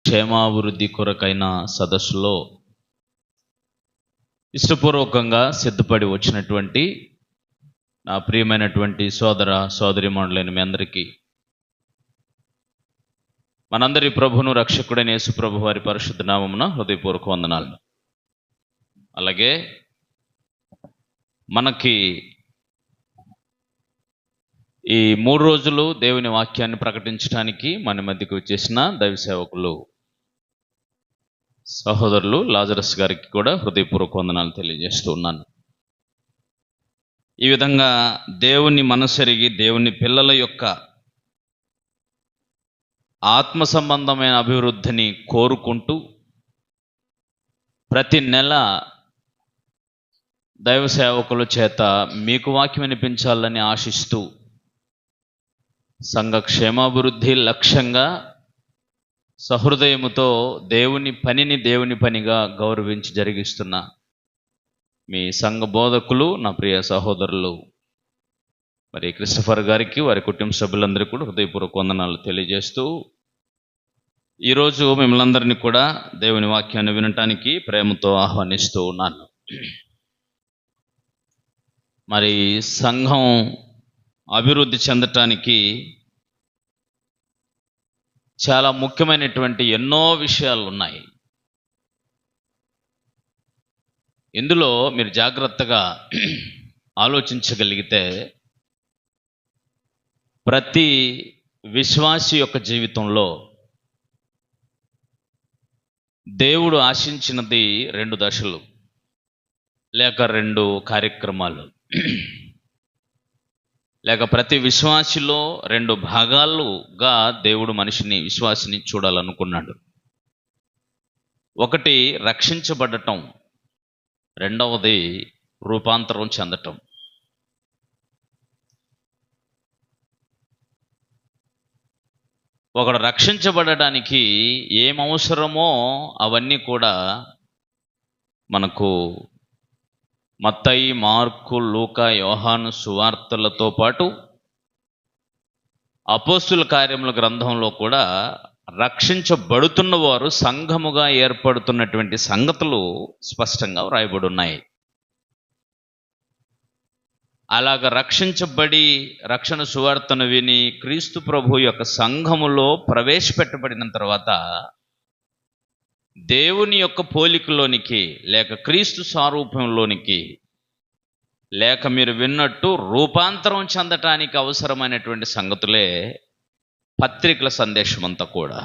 క్షేమాభివృద్ధి కొరకైన సదస్సులో ఇష్టపూర్వకంగా సిద్ధపడి వచ్చినటువంటి నా ప్రియమైనటువంటి సోదర సోదరీమణులైన మీ అందరికీ మనందరి ప్రభును రక్షకుడైన యేసు ప్రభు వారి పరిశుద్ధ నామమున హృదయపూర్వక వందనాలు. అలాగే మనకి ఈ 3 రోజులు దేవుని వాక్యాన్ని ప్రకటించడానికి మన మధ్యకు వచ్చేసిన దైవ సేవకులు సహోదరులు లాజరస్ గారికి కూడా హృదయపూర్వక వందనాలు తెలియజేస్తూ ఉన్నాను. ఈ విధంగా దేవుని మనసెరిగి దేవుని పిల్లల యొక్క ఆత్మ సంబంధమైన అభివృద్ధిని కోరుకుంటూ ప్రతి నెల దైవ సేవకుల చేత మీకు వాక్యం వినిపించాలని ఆశిస్తూ సంఘ క్షేమాభివృద్ధి లక్ష్యంగా సహృదయముతో దేవుని పనిని దేవుని పనిగా గౌరవించి జరిగిస్తున్న మీ సంఘ బోధకులు, నా ప్రియ సహోదరులు మరి క్రిస్టఫర్ గారికి, వారి కుటుంబ సభ్యులందరికీ కూడా హృదయపూర్వక వందనాలు తెలియజేస్తూ ఈరోజు మిమ్మల్ని అందరినీ కూడా దేవుని వాక్యాన్ని వినటానికి ప్రేమతో ఆహ్వానిస్తూ ఉన్నాను. మరి సంఘం అభివృద్ధి చెందటానికి చాలా ముఖ్యమైనటువంటి ఎన్నో విషయాలు ఉన్నాయి. ఇందులో మీరు జాగ్రత్తగా ఆలోచించగలిగితే ప్రతి విశ్వాసి యొక్క జీవితంలో దేవుడు ఆశించినది 2 దశలు లేక 2 కార్యక్రమాలు, లేక ప్రతి విశ్వాసిలో 2 భాగాలుగా దేవుడు మనిషిని, విశ్వాసిని చూడాలనుకున్నాడు. ఒకటి రక్షించబడటం, రెండవది రూపాంతరం చెందటం. ఒకడు రక్షించబడడానికి ఏమవసరమో అవన్నీ కూడా మనకు మత్తయి, మార్కు, లూకా, యోహాను సువార్తలతో పాటు అపోస్తుల కార్యముల గ్రంథంలో కూడా రక్షించబడుతున్న వారు సంఘముగా ఏర్పడుతున్నటువంటి సంగతులు స్పష్టంగా వ్రాయబడి ఉన్నాయి. అలాగ రక్షించబడి రక్షణ సువార్తను విని క్రీస్తు ప్రభు యొక్క సంఘములో ప్రవేశపెట్టబడిన తర్వాత దేవుని యొక్క పోలికలోనికి లేక క్రీస్తు స్వరూపంలోనికి లేక మీరు విన్నట్టు రూపాంతరం చెందటానికి అవసరమైనటువంటి సంగతులే పత్రికల సందేశమంతా కూడా.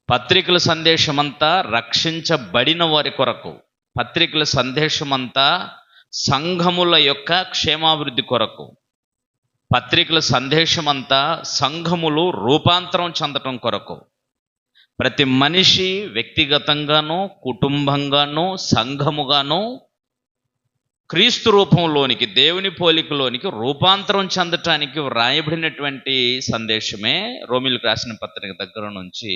పత్రికల సందేశమంతా రక్షించబడిన వారి కొరకు, పత్రికల సందేశమంతా సంఘముల యొక్క క్షేమాభివృద్ధి కొరకు, పత్రికల సందేశమంతా సంఘములు రూపాంతరం చెందటం కొరకు. ప్రతి మనిషి వ్యక్తిగతంగానూ కుటుంబంగానూ సంఘముగానూ క్రీస్తు రూపంలోనికి, దేవుని పోలికలోనికి రూపాంతరం చెందటానికి వ్రాయబడినటువంటి సందేశమే రోమీయులకు రాసిన పత్రిక దగ్గర నుంచి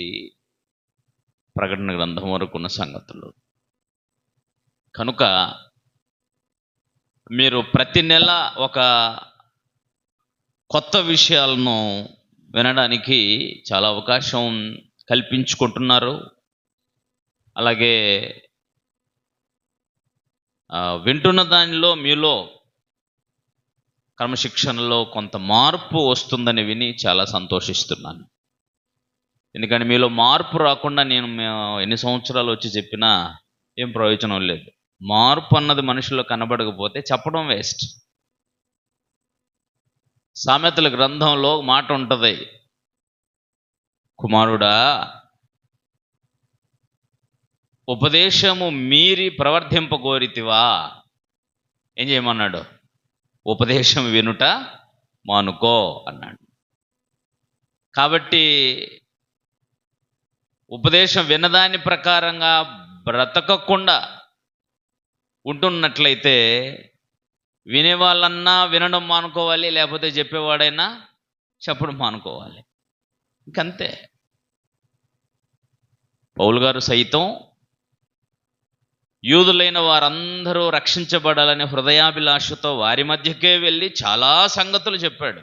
ప్రకటన గ్రంథం వరకు ఉన్న సంగతులు. కనుక మీరు ప్రతి నెల ఒక కొత్త విషయాలను వినడానికి చాలా అవకాశం కల్పించుకుంటున్నారు. అలాగే వింటున్న దానిలో మీలో క్రమశిక్షణలో కొంత మార్పు వస్తుందని విని చాలా సంతోషిస్తున్నాను. ఎందుకంటే మీలో మార్పు రాకుండా నేను ఎన్ని సంవత్సరాలు వచ్చి చెప్పినా ఏం ప్రయోజనం లేదు. మార్పు అన్నది మనుషుల్లో కనబడకపోతే చెప్పడం వేస్ట్. సామెతల గ్రంథంలో మాట ఉంటుంది, కుమారుడా ఉపదేశము మీరి ప్రవర్తింపగోరితివా, ఏం చేయమన్నాడు? ఉపదేశం వినుట మానుకో అన్నాడు. కాబట్టి ఉపదేశం వినదాని ప్రకారంగా బ్రతకకుండా ఉంటున్నట్లయితే వినేవాళ్ళన్నా వినడం మానుకోవాలి, లేకపోతే చెప్పేవాడైనా చెప్పడం మానుకోవాలి. ఇంకంతే. పౌలు గారు సైతం యూదులైన వారందరూ రక్షించబడాలని హృదయాభిలాషతో వారి మధ్యకే వెళ్ళి చాలా సంగతులు చెప్పాడు.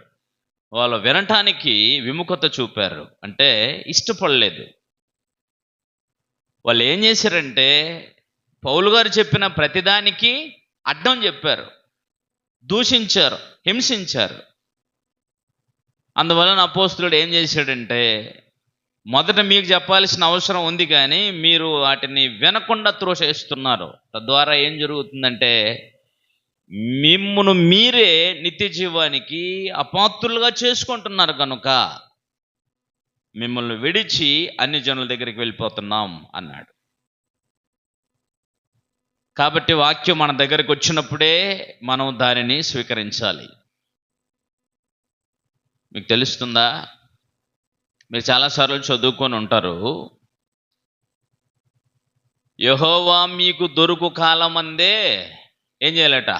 వాళ్ళు వినటానికి విముఖత చూపారు, అంటే ఇష్టపడలేదు. వాళ్ళు ఏం చేశారంటే పౌలు గారు చెప్పిన ప్రతిదానికి అడ్డం చెప్పారు, దూషించారు, హింసించారు. అందువలన అపోస్తలుడు ఏం చేశాడంటే, మొదట మీకు చెప్పాల్సిన అవసరం ఉంది కానీ మీరు వాటిని వినకుండా త్రోసేస్తున్నారు. తద్వారా ఏం జరుగుతుందంటే మిమ్మును మీరే నిత్య జీవానికి అపాత్రులుగా చేసుకుంటున్నారు కనుక మిమ్మల్ని విడిచి అన్ని జనుల దగ్గరికి వెళ్ళిపోతున్నాం అన్నాడు. కాబట్టి వాక్యం మన దగ్గరికి వచ్చినప్పుడే మనం దానిని స్వీకరించాలి. మీకు తెలుస్తుందా? మీరు చాలాసార్లు చదువుకొని ఉంటారు, యెహోవా మీకు దొరుకు కాలమందే ఏం చేయాలట,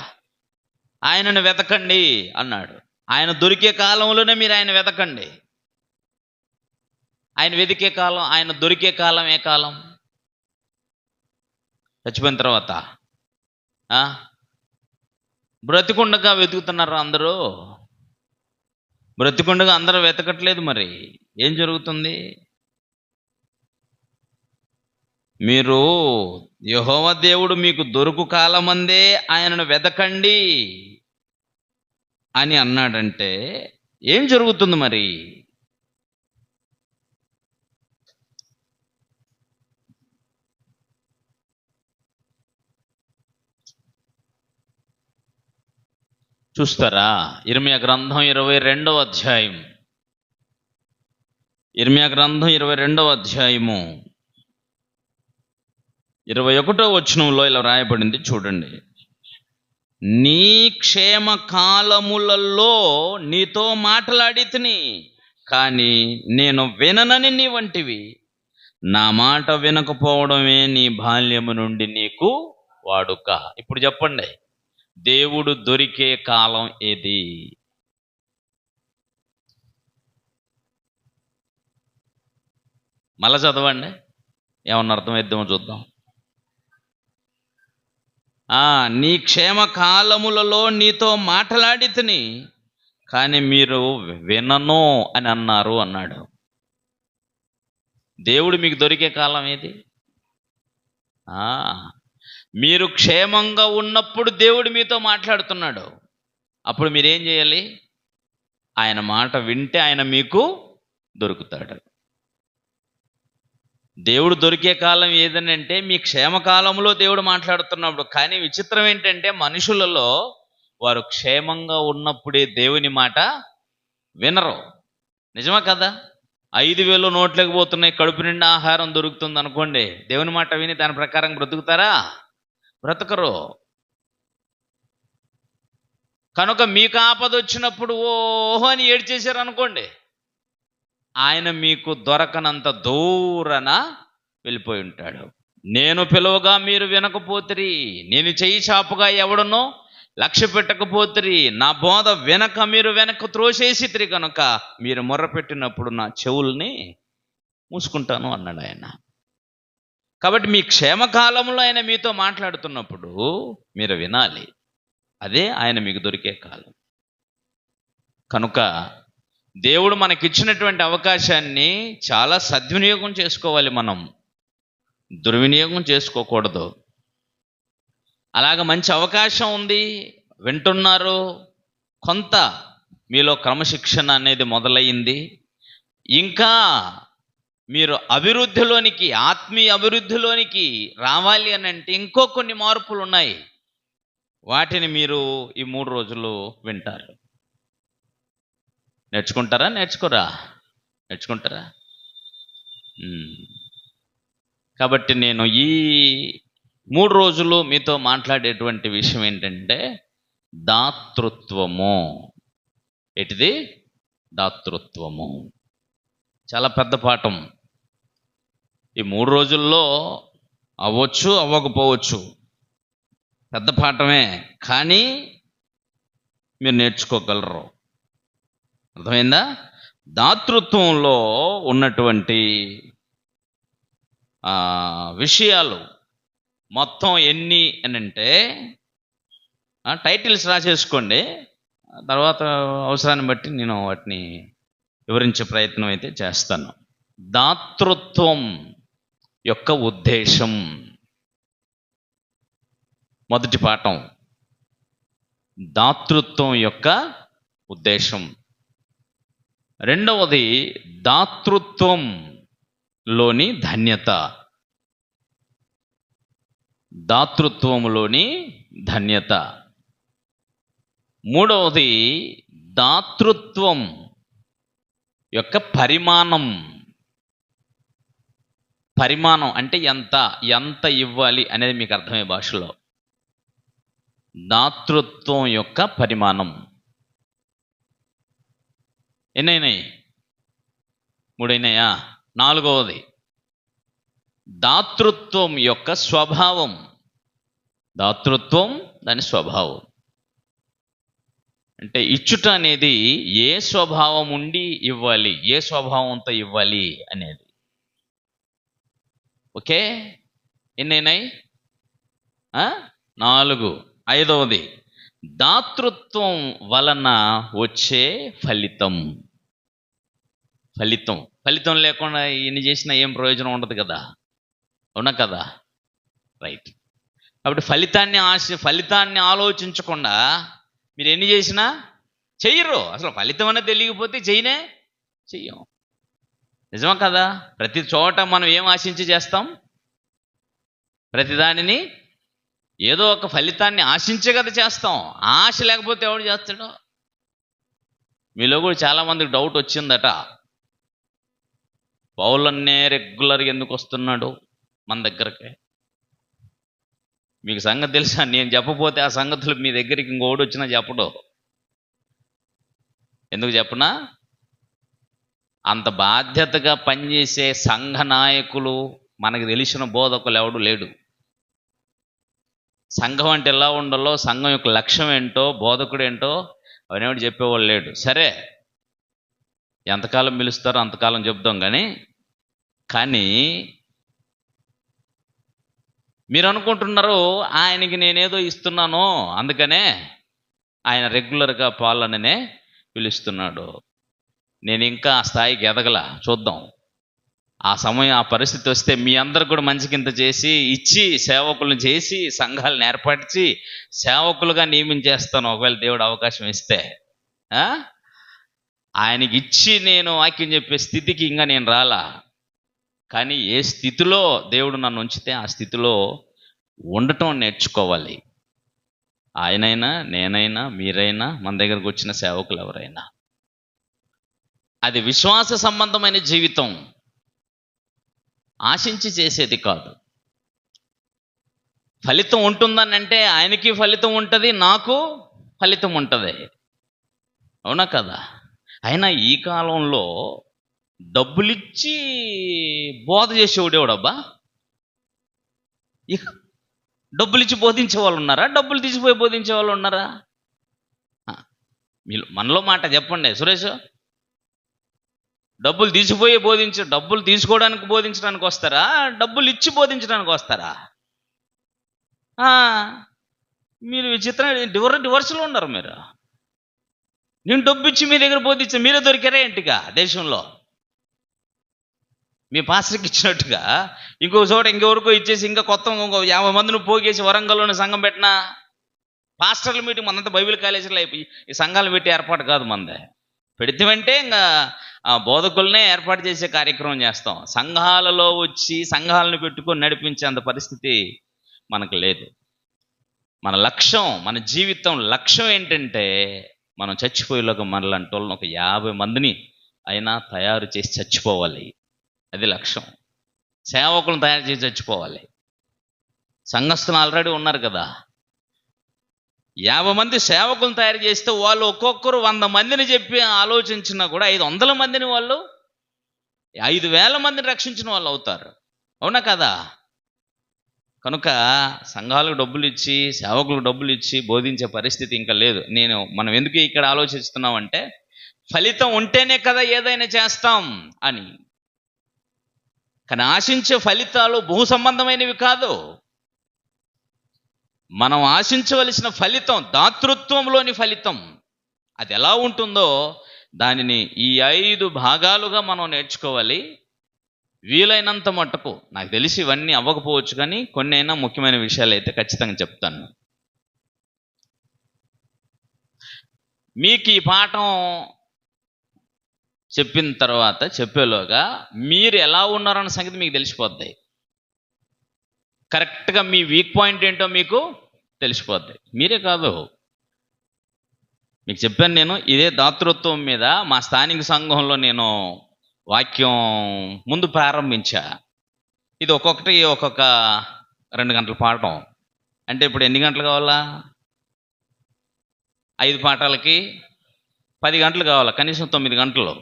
ఆయనను వెతకండి అన్నాడు. ఆయన దొరికే కాలంలోనే మీరు ఆయన వెతకండి. ఆయన వెతికే కాలం, ఆయన దొరికే కాలం ఏ కాలం? చచ్చిపోయిన తర్వాత? బ్రతికుండగా వెతుకుతున్నారు అందరూ? బ్రతికుండగా అందరూ వెతకట్లేదు. మరి ఏం జరుగుతుంది? మీరు యెహోవా దేవుడు మీకు దొరుకు కాలమందే ఆయనను వెతకండి అని అన్నాడంటే ఏం జరుగుతుంది మరి? చూస్తారా? ఇర్మీయా గ్రంథం 22వ అధ్యాయం, ఇర్మీయా గ్రంథం 22వ అధ్యాయము 21వ వచనంలో ఇలా రాయబడింది, చూడండి. నీ క్షేమ కాలములలో నీతో మాట్లాడితిని, కానీ నేను విననని నీ వంటివి. నా మాట వినకపోవడమే నీ బాల్యము నుండి నీకు వాడుక. ఇప్పుడు చెప్పండి, దేవుడు దొరికే కాలం ఏది? మళ్ళా చదవండి, ఏమన్నా అర్థమైద్దామో చూద్దాం. నీ క్షేమ కాలములలో నీతో మాట్లాడితిని, కానీ మీరు వినను అని అన్నారు అన్నాడు. దేవుడు మీకు దొరికే కాలం ఏది? మీరు క్షేమంగా ఉన్నప్పుడు దేవుడు మీతో మాట్లాడుతున్నాడు. అప్పుడు మీరేం చేయాలి? ఆయన మాట వింటే ఆయన మీకు దొరుకుతాడు. దేవుడు దొరికే కాలం ఏదని అంటే మీ క్షేమకాలంలో దేవుడు మాట్లాడుతున్నప్పుడు. కానీ విచిత్రం ఏంటంటే మనుషులలో వారు క్షేమంగా ఉన్నప్పుడే దేవుని మాట వినరు. నిజమా కదా? 5,000 నోట్లోకి పోతున్నాయి, కడుపు నిండా ఆహారం దొరుకుతుంది అనుకోండి, దేవుని మాట విని దాని ప్రకారం బ్రతుకుతారా? బ్రతకరు. కనుక మీకు ఆపద వచ్చినప్పుడు ఓహో అని ఏడ్చేశారు అనుకోండి, ఆయన మీకు దొరకనంత దూరాన వెళ్ళిపోయి ఉంటాడు. నేను పిలువగా మీరు వినకపోతిరి, నేను చెయ్యి చాపుగా ఎవడనో లక్ష్య పెట్టకపోతిరి, నా బోధ వెనక మీరు వెనక త్రోసేసితిరి కనుక మీరు మొర్రపెట్టినప్పుడు నా చెవుల్ని మూసుకుంటాను అన్నాడు ఆయన. కాబట్టి మీ క్షేమకాలంలో ఆయన మీతో మాట్లాడుతున్నప్పుడు మీరు వినాలి. అదే ఆయన మీకు దొరికే కాలం. కనుక దేవుడు మనకిచ్చినటువంటి అవకాశాన్ని చాలా సద్వినియోగం చేసుకోవాలి. మనం దుర్వినియోగం చేసుకోకూడదు. అలాగ మంచి అవకాశం ఉంది, వింటున్నారు, కొంత మీలో క్రమశిక్షణ అనేది మొదలయ్యింది. ఇంకా మీరు అభివృద్ధిలోనికి, ఆత్మీయ అభివృద్ధిలోనికి రావాలి అని అంటే ఇంకో కొన్ని మార్పులు ఉన్నాయి. వాటిని మీరు ఈ 3 రోజులు వింటారు. నేర్చుకుంటారా? నేర్చుకుంటారా? కాబట్టి నేను ఈ 3 రోజులు మీతో మాట్లాడేటువంటి విషయం ఏంటంటే దాతృత్వము. ఏంటిది? దాతృత్వము. చాలా పెద్ద పాఠం. ఈ 3 రోజుల్లో అవ్వచ్చు, అవ్వకపోవచ్చు, పెద్ద పాఠమే. కానీ మీరు నేర్చుకోగలరు. అర్థమైందా? దాతృత్వంలో ఉన్నటువంటి విషయాలు మొత్తం ఎన్ని అని అంటే టైటిల్స్ రాసేసుకోండి. తర్వాత అవసరాన్ని బట్టి నేను వాటిని వివరించే ప్రయత్నం అయితే చేస్తాను. దాతృత్వం యొక్క ఉద్దేశం, మొదటి పాఠం, దాతృత్వం యొక్క ఉద్దేశం. రెండవది దాతృత్వంలోని ధన్యత. దాతృత్వంలోని ధన్యత. మూడవది దాతృత్వం యొక్క పరిమాణం. పరిమాణం అంటే ఎంత ఇవ్వాలి అనేది మీకు అర్థమయ్యే భాషలో. దాతృత్వం యొక్క పరిమాణం. ఎన్నైనాయి? 3 అయినాయా? నాలుగవది దాతృత్వం యొక్క స్వభావం. దాతృత్వం దాని స్వభావం అంటే ఇచ్చుట అనేది ఏ స్వభావం ఉండి ఇవ్వాలి, ఏ స్వభావంతో ఇవ్వాలి అనేది. ఓకే, ఎన్నైనాయి? 4. ఐదవది దాతృత్వం వలన వచ్చే ఫలితం. ఫలితం లేకుండా ఎన్ని చేసినా ఏం ప్రయోజనం ఉండదు కదా, అవునా కదా? రైట్. కాబట్టి ఫలితాన్ని ఆలోచించకుండా మీరు ఎన్ని చేసినా చెయ్యరు. అసలు ఫలితం అనేది తెలియకపోతే చెయ్యం. నిజమా కదా? ప్రతి చోట మనం ఏం ఆశించి చేస్తాం? ప్రతిదానిని ఏదో ఒక ఫలితాన్ని ఆశించే కదా చేస్తాం. ఆశ లేకపోతే ఎవడు చేస్తాడో? మీలో కూడా చాలామందికి డౌట్ వచ్చిందట, పౌలన్నే రెగ్యులర్గా ఎందుకు వస్తున్నాడు మన దగ్గరికి? మీకు సంగతి తెలుసా? నేను చెప్పపోతే ఆ సంగతులు మీ దగ్గరికి ఇంకోటి వచ్చినా చెప్పడు. ఎందుకు చెప్పనా? అంత బాధ్యతగా పనిచేసే సంఘ నాయకులు, మనకు తెలిసిన బోధకులు ఎవడు లేడు. సంఘం అంటే ఎలా ఉండాలో, సంఘం యొక్క లక్ష్యం ఏంటో, బోధకుడు ఏంటో అవన్నీ చెప్పేవాళ్ళు లేడు. సరే, ఎంతకాలం పిలుస్తారో అంతకాలం చెప్దాం. కానీ మీరు అనుకుంటున్నారు ఆయనకి నేనేదో ఇస్తున్నాను అందుకనే ఆయన రెగ్యులర్గా పాలననే పిలుస్తున్నాడు. నేను ఇంకా ఆ స్థాయికి ఎదగల, చూద్దాం. ఆ సమయం, ఆ పరిస్థితి వస్తే మీ అందరికి కూడా మంచి కింద చేసి ఇచ్చి, సేవకులను చేసి, సంఘాలను ఏర్పరిచి సేవకులుగా నియమించేస్తాను ఒకవేళ దేవుడు అవకాశం ఇస్తే. ఆయనకి ఇచ్చి నేను వాక్యం చెప్పే స్థితికి ఇంకా నేను రాలా. కానీ ఏ స్థితిలో దేవుడు నన్ను ఉంచితే ఆ స్థితిలో ఉండటం నేర్చుకోవాలి. ఆయనైనా, నేనైనా, మీరైనా, మన దగ్గరకు వచ్చిన సేవకులు ఎవరైనా. అది విశ్వాస సంబంధమైన జీవితం, ఆశించి చేసేది కాదు. ఫలితం ఉంటుందని అంటే ఆయనకి ఫలితం ఉంటుంది, నాకు ఫలితం ఉంటుంది, అవునా కదా? అయినా ఈ కాలంలో డబ్బులిచ్చి బోధ చేసేవాడేవాడబ్బా. ఇక డబ్బులిచ్చి బోధించే వాళ్ళు ఉన్నారా? డబ్బులు తీసిపోయి బోధించే వాళ్ళు ఉన్నారా? మనలో మాట చెప్పండి సురేష్. డబ్బులు తీసిపోయి డబ్బులు తీసుకోవడానికి బోధించడానికి వస్తారా? డబ్బులు ఇచ్చి బోధించడానికి వస్తారా? మీరు విచిత్రం డివర్స్లో ఉన్నారు మీరు. నేను డబ్బు ఇచ్చి మీ దగ్గర బోధించా, మీరే దొరికారా ఏంటిగా దేశంలో? మీ పాస్టర్కి ఇచ్చినట్టుగా ఇంకో చోట ఇంకెవరికో ఇచ్చేసి ఇంకా కొత్త 50 మందిని పోగేసి వరంగల్లోని సంఘం పెట్టినా. పాస్టర్ల మీటింగ్ మనంతా బైబిల్ కాలేజీలో అయిపోయి ఈ సంఘాలు పెట్టి ఏర్పాటు కాదు మనదే. పెడితేమంటే ఇంకా బోధకులనే ఏర్పాటు చేసే కార్యక్రమం చేస్తాం. సంఘాలలో వచ్చి సంఘాలను పెట్టుకొని నడిపించేంత పరిస్థితి మనకు లేదు. మన లక్ష్యం, మన జీవితం లక్ష్యం ఏంటంటే మనం చచ్చిపోయేలోగా మనలాంటి వాళ్ళని ఒక 50 మందిని అయినా తయారు చేసి చచ్చిపోవాలి. అది లక్ష్యం. సేవకులను తయారు చేసి చచ్చిపోవాలి. సంఘస్థులు ఆల్రెడీ ఉన్నారు కదా. 50 మంది సేవకులను తయారు చేస్తే వాళ్ళు ఒక్కొక్కరు 100 మందిని చెప్పి ఆలోచించినా కూడా 500 మందిని, వాళ్ళు 5,000 మందిని రక్షించిన వాళ్ళు అవుతారు, అవునా కదా? కనుక సంఘాలకు డబ్బులు ఇచ్చి, సేవకులకు డబ్బులు ఇచ్చి బోధించే పరిస్థితి ఇంకా లేదు. మనం ఎందుకు ఇక్కడ ఆలోచిస్తున్నామంటే ఫలితం ఉంటేనే కదా ఏదైనా చేస్తాం అని. కానీ ఆశించే ఫలితాలు భూ సంబంధమైనవి కాదు. మనం ఆశించవలసిన ఫలితం దాతృత్వంలోని ఫలితం. అది ఎలా ఉంటుందో దానిని ఈ 5 భాగాలుగా మనం నేర్చుకోవాలి. వీలైనంత మట్టుకు నాకు తెలిసి ఇవన్నీ అవ్వకపోవచ్చు, కానీ కొన్ని అయినా ముఖ్యమైన విషయాలు అయితే ఖచ్చితంగా చెప్తాను. మీకు ఈ పాఠం చెప్పిన తర్వాత చెప్పేలోగా మీరు ఎలా ఉన్నారన్న సంగతి మీకు తెలిసిపోద్ది. కరెక్ట్గా మీ వీక్ పాయింట్ ఏంటో మీకు తెలిసిపోద్ది. మీరే కాదు, మీకు చెప్పాను నేను, ఇదే దాతృత్వం మీద మా స్థానిక సంఘంలో నేను వాక్యం ముందు ప్రారంభించా. ఇది ఒక్కొక్కటి ఒక్కొక్క 2 గంటల పాఠం. అంటే ఇప్పుడు ఎన్ని గంటలు కావాలా? 5 పాఠాలకి 10 గంటలు కావాలా, కనీసం 9 గంటలు.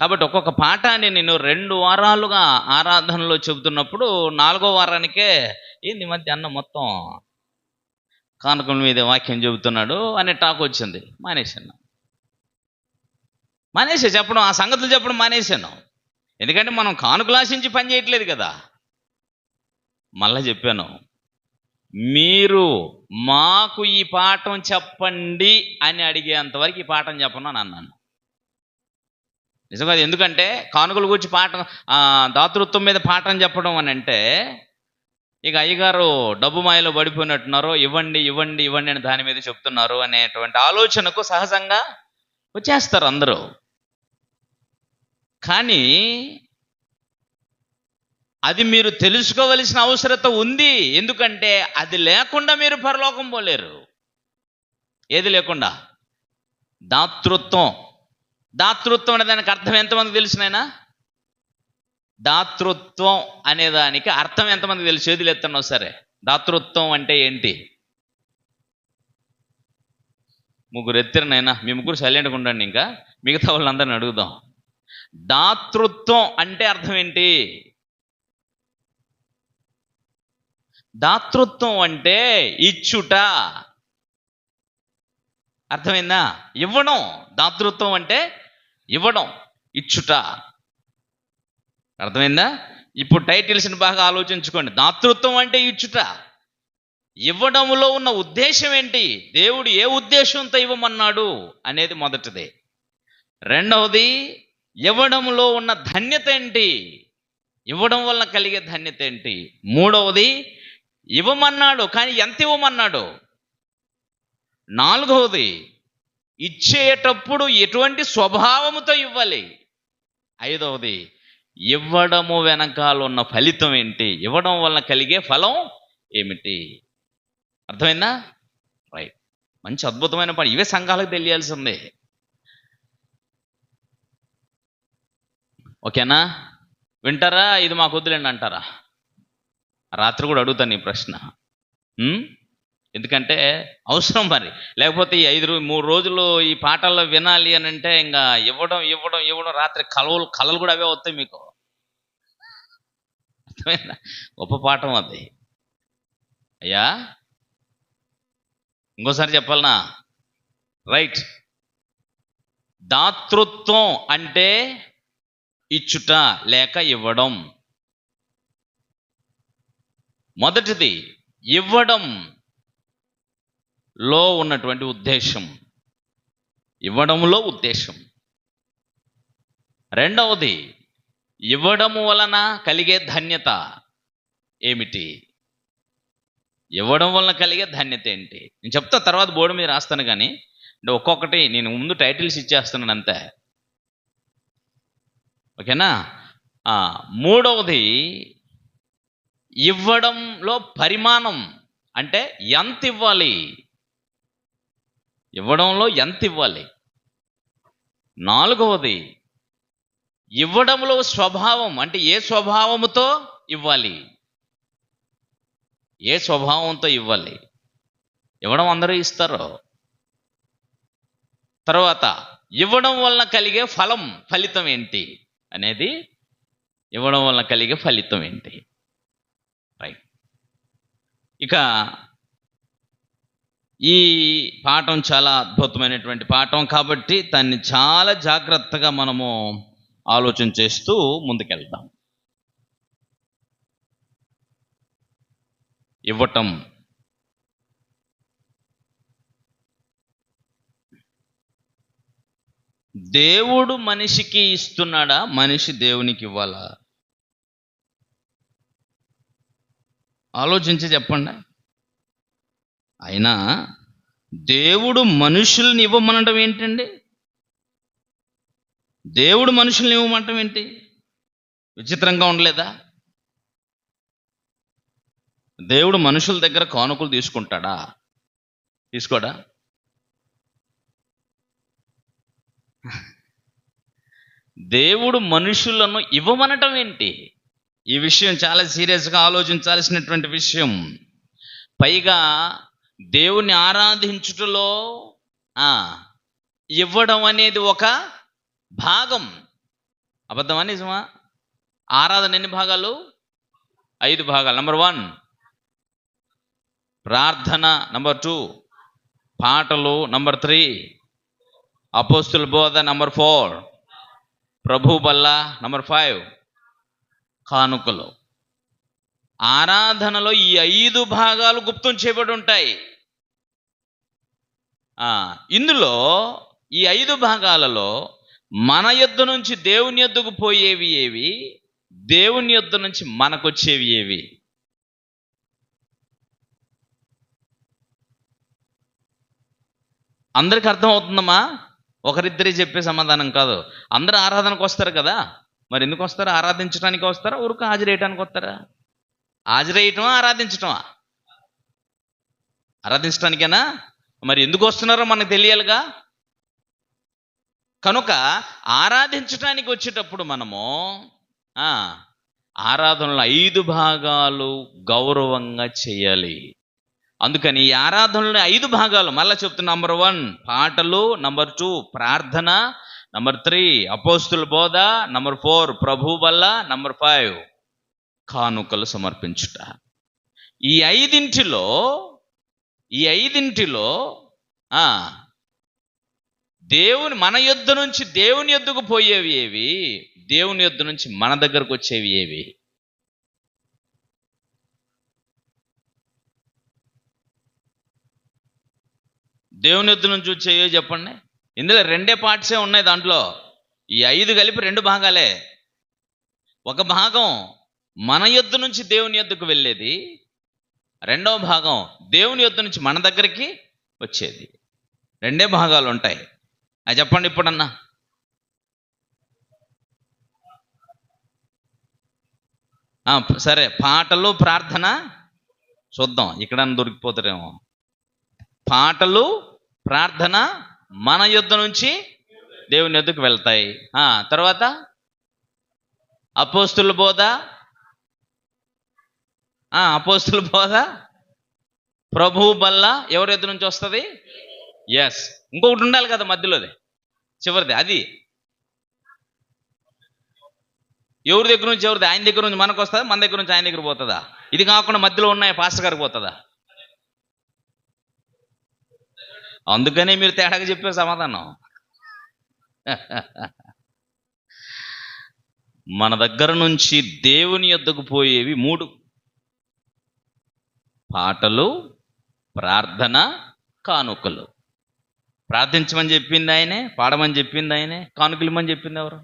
కాబట్టి ఒక్కొక్క పాఠాన్ని నేను 2 వారాలుగా ఆరాధనలో చెబుతున్నప్పుడు 4వ వారానికే ఏంది మధ్య అన్న మొత్తం కానుకల మీద వాక్యం చెబుతున్నాడు అనే టాక్ వచ్చింది. మానేసే చెప్పడం, ఆ సంగతులు చెప్పడం మానేశాను. ఎందుకంటే మనం కానుకలు ఆశించి పని చేయట్లేదు కదా. మళ్ళా చెప్పాను, మీరు మాకు ఈ పాఠం చెప్పండి అని అడిగేంతవరకు ఈ పాఠం చెప్పను అని అన్నాను. నిజంగా. ఎందుకంటే కానుకల గురించి పాఠం, దాతృత్వం మీద పాఠం చెప్పడం అని అంటే ఇక అయ్యగారు డబ్బు మాయలో పడిపోయినట్టున్నారు, ఇవ్వండి ఇవ్వండి ఇవ్వండి అని దాని మీద చెప్తున్నారు అనేటువంటి ఆలోచనకు సహజంగా వచ్చేస్తారు అందరూ. కానీ అది మీరు తెలుసుకోవలసిన అవసరత ఉంది. ఎందుకంటే అది లేకుండా మీరు పరలోకం పోలేరు. ఏది లేకుండా? దాతృత్వం. దాతృత్వం అనే దానికి అర్థం ఎంతమందికి తెలిసినైనా? దాతృత్వం అనేదానికి అర్థం ఎంతమందికి తెలుసు? ఏది లేస్తున్నావు సరే. దాతృత్వం అంటే ఏంటి? ముగ్గురు ఎత్తిరనైనా, మీ ముగ్గురు సైలెంట్గా ఉండండి, ఇంకా మిగతా వాళ్ళందరిని అడుగుదాం. దాతృత్వం అంటే అర్థం ఏంటి? దాతృత్వం అంటే ఇచ్చుట. అర్థమైందా? ఇవ్వడం. దాతృత్వం అంటే ఇవ్వడం, ఇచ్చుట. అర్థమైందా? ఇప్పుడు టైటిల్స్ని బాగా ఆలోచించుకోండి. దాతృత్వం అంటే ఇచ్చుట. ఇవ్వడంలో ఉన్న ఉద్దేశం ఏంటి? దేవుడు ఏ ఉద్దేశంతో ఇవ్వమన్నాడు అనేది మొదటిది. రెండవది, ఇవ్వడంలో ఉన్న ధన్యత ఏంటి? ఇవ్వడం వల్ల కలిగే ధన్యత ఏంటి? మూడవది, ఇవ్వమన్నాడు కానీ ఎంత ఇవ్వమన్నాడు? నాలుగవది, ఇచ్చేటప్పుడు ఎటువంటి స్వభావముతో ఇవ్వాలి? ఐదవది, ఇవ్వడము వెనకాల ఉన్న ఫలితం ఏంటి? ఇవ్వడం వల్ల కలిగే ఫలం ఏమిటి? అర్థమైందా? రైట్. మంచి అద్భుతమైన పని. ఇవే సంఘాలకు తెలియాల్సిందే. ఓకేనా? వింటారా? ఇది మాకు వద్దులేండి అంటారా? రాత్రి కూడా అడుగుతాను ఈ ప్రశ్న. ఎందుకంటే అవసరం మరి. లేకపోతే ఈ 3 రోజులు ఈ పాఠాల్లో వినాలి అని అంటే ఇంకా ఇవ్వడం ఇవ్వడం ఇవ్వడం, రాత్రి కలలు కూడా అవే వస్తాయి మీకు. అర్థమైందా? గొప్ప పాఠం అది. అయ్యా ఇంకోసారి చెప్పాలనా? రైట్. దాతృత్వం అంటే ఇచ్చుట లేక ఇవ్వడం. మొదటిది ఇవ్వడంలో ఉన్నటువంటి ఉద్దేశం, ఇవ్వడంలో ఉద్దేశం. రెండవది, ఇవ్వడము వలన కలిగే ధన్యత ఏమిటి? ఇవ్వడం వలన కలిగే ధన్యత ఏంటి? నేను చెప్తా, తర్వాత బోర్డు మీద రాస్తాను. కానీ అంటే ఒక్కొక్కటి నేను ముందు టైటిల్స్ ఇచ్చేస్తున్నాను అంతే. ఓకేనా? మూడవది, ఇవ్వడంలో పరిమాణం అంటే ఎంత ఇవ్వాలి? ఇవ్వడంలో ఎంత ఇవ్వాలి? నాలుగవది, ఇవ్వడంలో స్వభావం అంటే ఏ స్వభావముతో ఇవ్వాలి? ఏ స్వభావంతో ఇవ్వాలి? ఇవ్వడం అందరూ ఇస్తారు. తర్వాత ఇవ్వడం వలన కలిగే ఫలితం ఏంటి అనేది, ఇవ్వడం వలన కలిగే ఫలితం ఏంటి? రైట్. ఇక ఈ పాఠం చాలా అద్భుతమైనటువంటి పాఠం కాబట్టి దాన్ని చాలా జాగ్రత్తగా మనము ఆలోచన చేస్తూ ముందుకెళ్తాం. ఇవ్వటం. దేవుడు మనిషికి ఇస్తున్నాడా, మనిషి దేవునికి ఇవ్వాలా? ఆలోచించి చెప్పండి. అయినా దేవుడు మనుషుల్ని ఇవ్వమనడం ఏంటండి? దేవుడు మనుషుల్ని ఇవ్వమంటం ఏంటి? విచిత్రంగా ఉండలేదా? దేవుడు మనుషుల దగ్గర కానుకలు తీసుకుంటాడా? తీసుకోడా? దేవుడు మనుషులను ఇవ్వమనటం ఏంటి? ఈ విషయం చాలా సీరియస్గా ఆలోచించాల్సినటువంటి విషయం. పైగా దేవుణ్ణి ఆరాధించుటలో ఇవ్వడం అనేది ఒక భాగం. అబద్ధమా నిజమా? ఆరాధన ఎన్ని భాగాలు? 5 భాగాలు. నంబర్ 1 ప్రార్థన, నంబర్ 2 పాటలు, నంబర్ 3 అపోస్తుల బోధ, నంబర్ 4 ప్రభు బల్ల, నంబర్ 5 కానుకలు. ఆరాధనలో ఈ 5 భాగాలు గుప్తం చేయబడి ఉంటాయి. ఇందులో ఈ 5 భాగాలలో మన యొద్ద నుంచి దేవుని యొద్దకు పోయేవి ఏవి, దేవుని యొద్ద నుంచి మనకొచ్చేవి ఏవి? అందరికి అర్థమవుతుందమ్మా? ఒకరిద్దరే చెప్పే సమాధానం కాదు. అందరూ ఆరాధనకు వస్తారు కదా, మరి ఎందుకు వస్తారు? ఆరాధించడానికి వస్తారా, ఊరికి హాజరేయటానికి వస్తారా? హాజరేయటమా, ఆరాధించటమా? ఆరాధించడానికేనా? మరి ఎందుకు వస్తున్నారో మనకు తెలియాలిగా. కనుక ఆరాధించడానికి వచ్చేటప్పుడు మనము ఆరాధనలో 5 భాగాలు గౌరవంగా చేయాలి. అందుకని ఈ ఆరాధనలో 5 భాగాలు మళ్ళీ చెప్తున్నా. నంబర్ 1 పాటలు, నంబర్ 2 ప్రార్థన, నంబర్ 3 అపోస్తుల బోధ, నంబర్ 4 ప్రభు వల్ల, నంబర్ 5 కానుకలు సమర్పించుట. ఈ ఐదింటిలో దేవుని మన యొద్ద నుంచి దేవుని యొద్దకు పోయేవి ఏవి, దేవుని యొద్ద నుంచి మన దగ్గరకు వచ్చేవి ఏవి? దేవుని యొద్ద నుంచి వచ్చేవో చెప్పండి. ఇందులో 2 పార్ట్సే ఉన్నాయి. దాంట్లో ఈ 5 కలిపి 2 భాగాలే. ఒక భాగం మన యొద్ద నుంచి దేవుని యొద్దకు వెళ్ళేది, రెండవ భాగం దేవుని యొద్ద నుంచి మన దగ్గరికి వచ్చేది. 2 భాగాలు ఉంటాయి. అది చెప్పండి ఇప్పుడన్నా. సరే, పాటలు ప్రార్థన చూద్దాం, ఇక్కడన్నా దొరికిపోతారేమో. పాటలు ప్రార్థన మన యొద్ద నుంచి దేవుని యొద్దకు వెళ్తాయి. తర్వాత అపోస్తుల బోధ ప్రభు బల్ల ఎవరి యొద్ద నుంచి వస్తుంది? ఎస్, ఇంకొకటి ఉండాలి కదా మధ్యలోది, చివరిది. అది ఎవరి దగ్గర నుంచి ఎవరిది? ఆయన దగ్గర నుంచి మనకు వస్తుందా, మన దగ్గర నుంచి ఆయన దగ్గర పోతుందా? ఇది కాకుండా మధ్యలో ఉన్నాయి పాస్టర్ గారికి పోతుందా? అందుకనే మీరు తేడాగా చెప్పే సమాధానం. మన దగ్గర నుంచి దేవుని యొద్దకు పోయేవి 3: పాటలు, ప్రార్థన, కానుకలు. ప్రార్థించమని చెప్పింది ఆయనే, పాడమని చెప్పింది ఆయనే, కానుకలిమని చెప్పింది ఎవరు?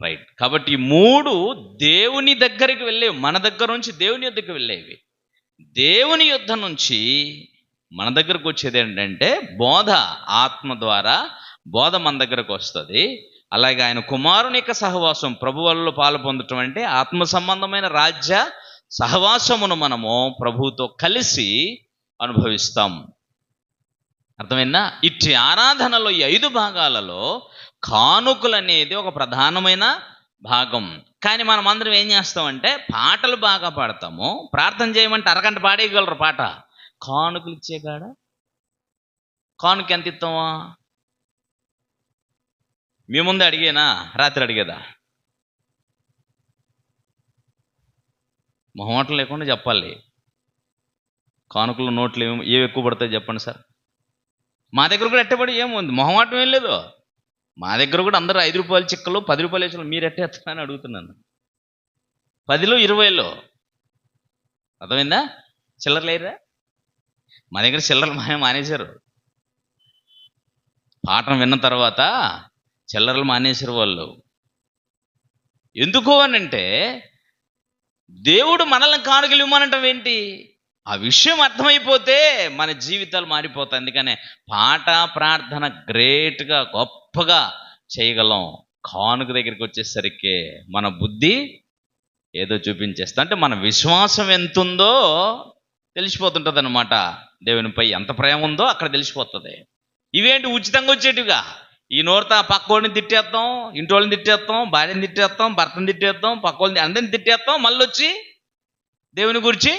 రైట్. కాబట్టి ఈ 3 దేవుని దగ్గరికి వెళ్ళేవి, మన దగ్గర నుంచి దేవుని యొద్దకు వెళ్ళేవి. దేవుని యొద్ద నుంచి మన దగ్గరకు వచ్చేది ఏంటంటే బోధ. ఆత్మ ద్వారా బోధ మన దగ్గరకు వస్తుంది. అలాగే ఆయన కుమారుని యొక్క సహవాసం, ప్రభువుల్లో పాలు పొందటం అంటే ఆత్మ సంబంధమైన రాజ్య సహవాసమును మనము ప్రభువుతో కలిసి అనుభవిస్తాం. అర్థమైందా? ఇట్టి ఆరాధనలో ఈ 5 భాగాలలో కానుకలు అనేది ఒక ప్రధానమైన భాగం. కానీ మనం అందరం ఏం చేస్తామంటే పాటలు బాగా పాడతాము, ప్రార్థన చేయమంటే అరగంట పాడేయగలరు పాట. కానుకలు ఇచ్చే కాడ కానుక ఎంత ఇస్తామా? మీ ముందే అడిగేనా, రాత్రి అడిగేదా? మొహమాటం లేకుండా చెప్పాలి. కానుకలు నోట్లు ఏవి ఎక్కువ పడతాయి చెప్పండి సార్. మా దగ్గర కూడా ఎట్టబడి ఏముంది, మొహమాటం ఏం లేదు. మా దగ్గర కూడా అందరూ 5 రూపాయల చిక్కలు, 10 రూపాయల చిక్కలు మీరు ఎట్టేస్తారని అడుగుతున్నాను. 10లో 20లో. అర్థమైందా? చిల్లర లేరా? మా దగ్గర చిల్లర మానేశారు. పాఠం విన్న తర్వాత చిల్లరలు మానేసారు వాళ్ళు. ఎందుకు అనంటే దేవుడు మనల్ని కానుకలు ఇవ్వమనటం ఏంటి? ఆ విషయం అర్థమైపోతే మన జీవితాలు మారిపోతాయి. అందుకనే పాట ప్రార్థన గ్రేట్గా గొప్పగా చేయగలం. కానుక దగ్గరికి వచ్చేసరికి మన బుద్ధి ఏదో చూపించేస్తా, అంటే మన విశ్వాసం ఎంతుందో తెలిసిపోతుంటుంది అనమాట. దేవునిపై ఎంత ప్రేమ ఉందో అక్కడ తెలిసిపోతుంది. ఇవేంటి ఉచితంగా వచ్చేటివిగా? ఈ నోరుతో పక్కోడిని తిట్టేస్తాం, ఇంటి వాళ్ళని తిట్టేస్తాం, భార్యని తిట్టేస్తాం, భర్తని తిట్టేస్తాం, పక్క వాళ్ళని అందరిని తిట్టేస్తాం, మళ్ళీ వచ్చి దేవుని గురించి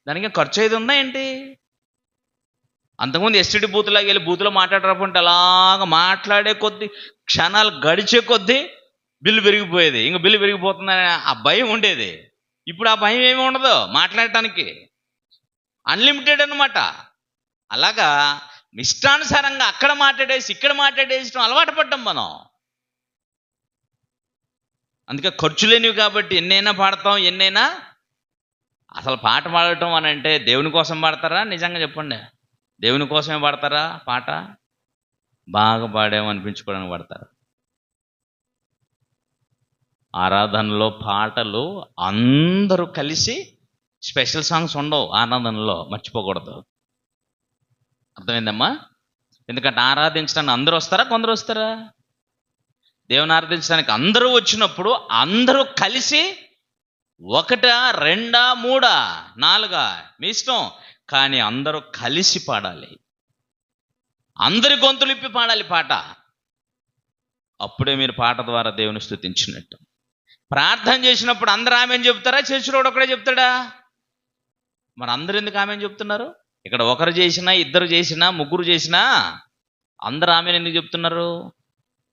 దానికి ఖర్చు అయ్యేది ఉందా ఏంటి? అంతకుముందు ఎస్టీడీ బూత్లాగా వెళ్ళి బూత్లో మాట్లాడరాకుంటే అలాగ మాట్లాడే కొద్దీ క్షణాలు గడిచే కొద్దీ బిల్లు పెరిగిపోయేది. ఇంకా బిల్లు పెరిగిపోతుందని ఆ భయం ఉండేది. ఇప్పుడు ఆ భయం ఏమి ఉండదు మాట్లాడటానికి, అన్లిమిటెడ్ అనమాట. అలాగా ఇష్టానుసారంగా అక్కడ మాట్లాడేసి ఇక్కడ మాట్లాడేసడం అలవాటు పడ్డాం మనం. అందుకే ఖర్చు లేనివి కాబట్టి ఎన్నైనా పాడతాం, ఎన్నైనా. అసలు పాట పాడటం అని అంటే దేవుని కోసం పాడతారా? నిజంగా చెప్పండి, దేవుని కోసమే పాడతారా పాట? బాగా పాడామనిపించుకోవడానికి పాడతారు. ఆరాధనలో పాటలు అందరూ కలిసి, స్పెషల్ సాంగ్స్ ఉండవు ఆరాధనలో, మర్చిపోకూడదు. అర్థమైందమ్మా? ఎందుకంటే ఆరాధించడానికి అందరూ వస్తారా, కొందరు వస్తారా? దేవుని ఆరాధించడానికి అందరూ వచ్చినప్పుడు అందరూ కలిసి, ఒకటా రెండా మూడా నాలుగా మీ ఇష్టం, కానీ అందరూ కలిసి పాడాలి. అందరి గొంతులు ఇప్పి పాడాలి పాట. అప్పుడే మీరు పాట ద్వారా దేవుని స్తుతించినట్టు. ప్రార్థన చేసినప్పుడు అందరూ ఆమెను చెప్తారా? చర్చిలోడు ఒకడే చెప్తాడా? మరి అందరూ ఎందుకు ఆమెను చెప్తున్నారు? ఇక్కడ ఒకరు చేసినా, ఇద్దరు చేసినా, ముగ్గురు చేసినా అందరూ ఆమెను ఎందుకు చెప్తున్నారు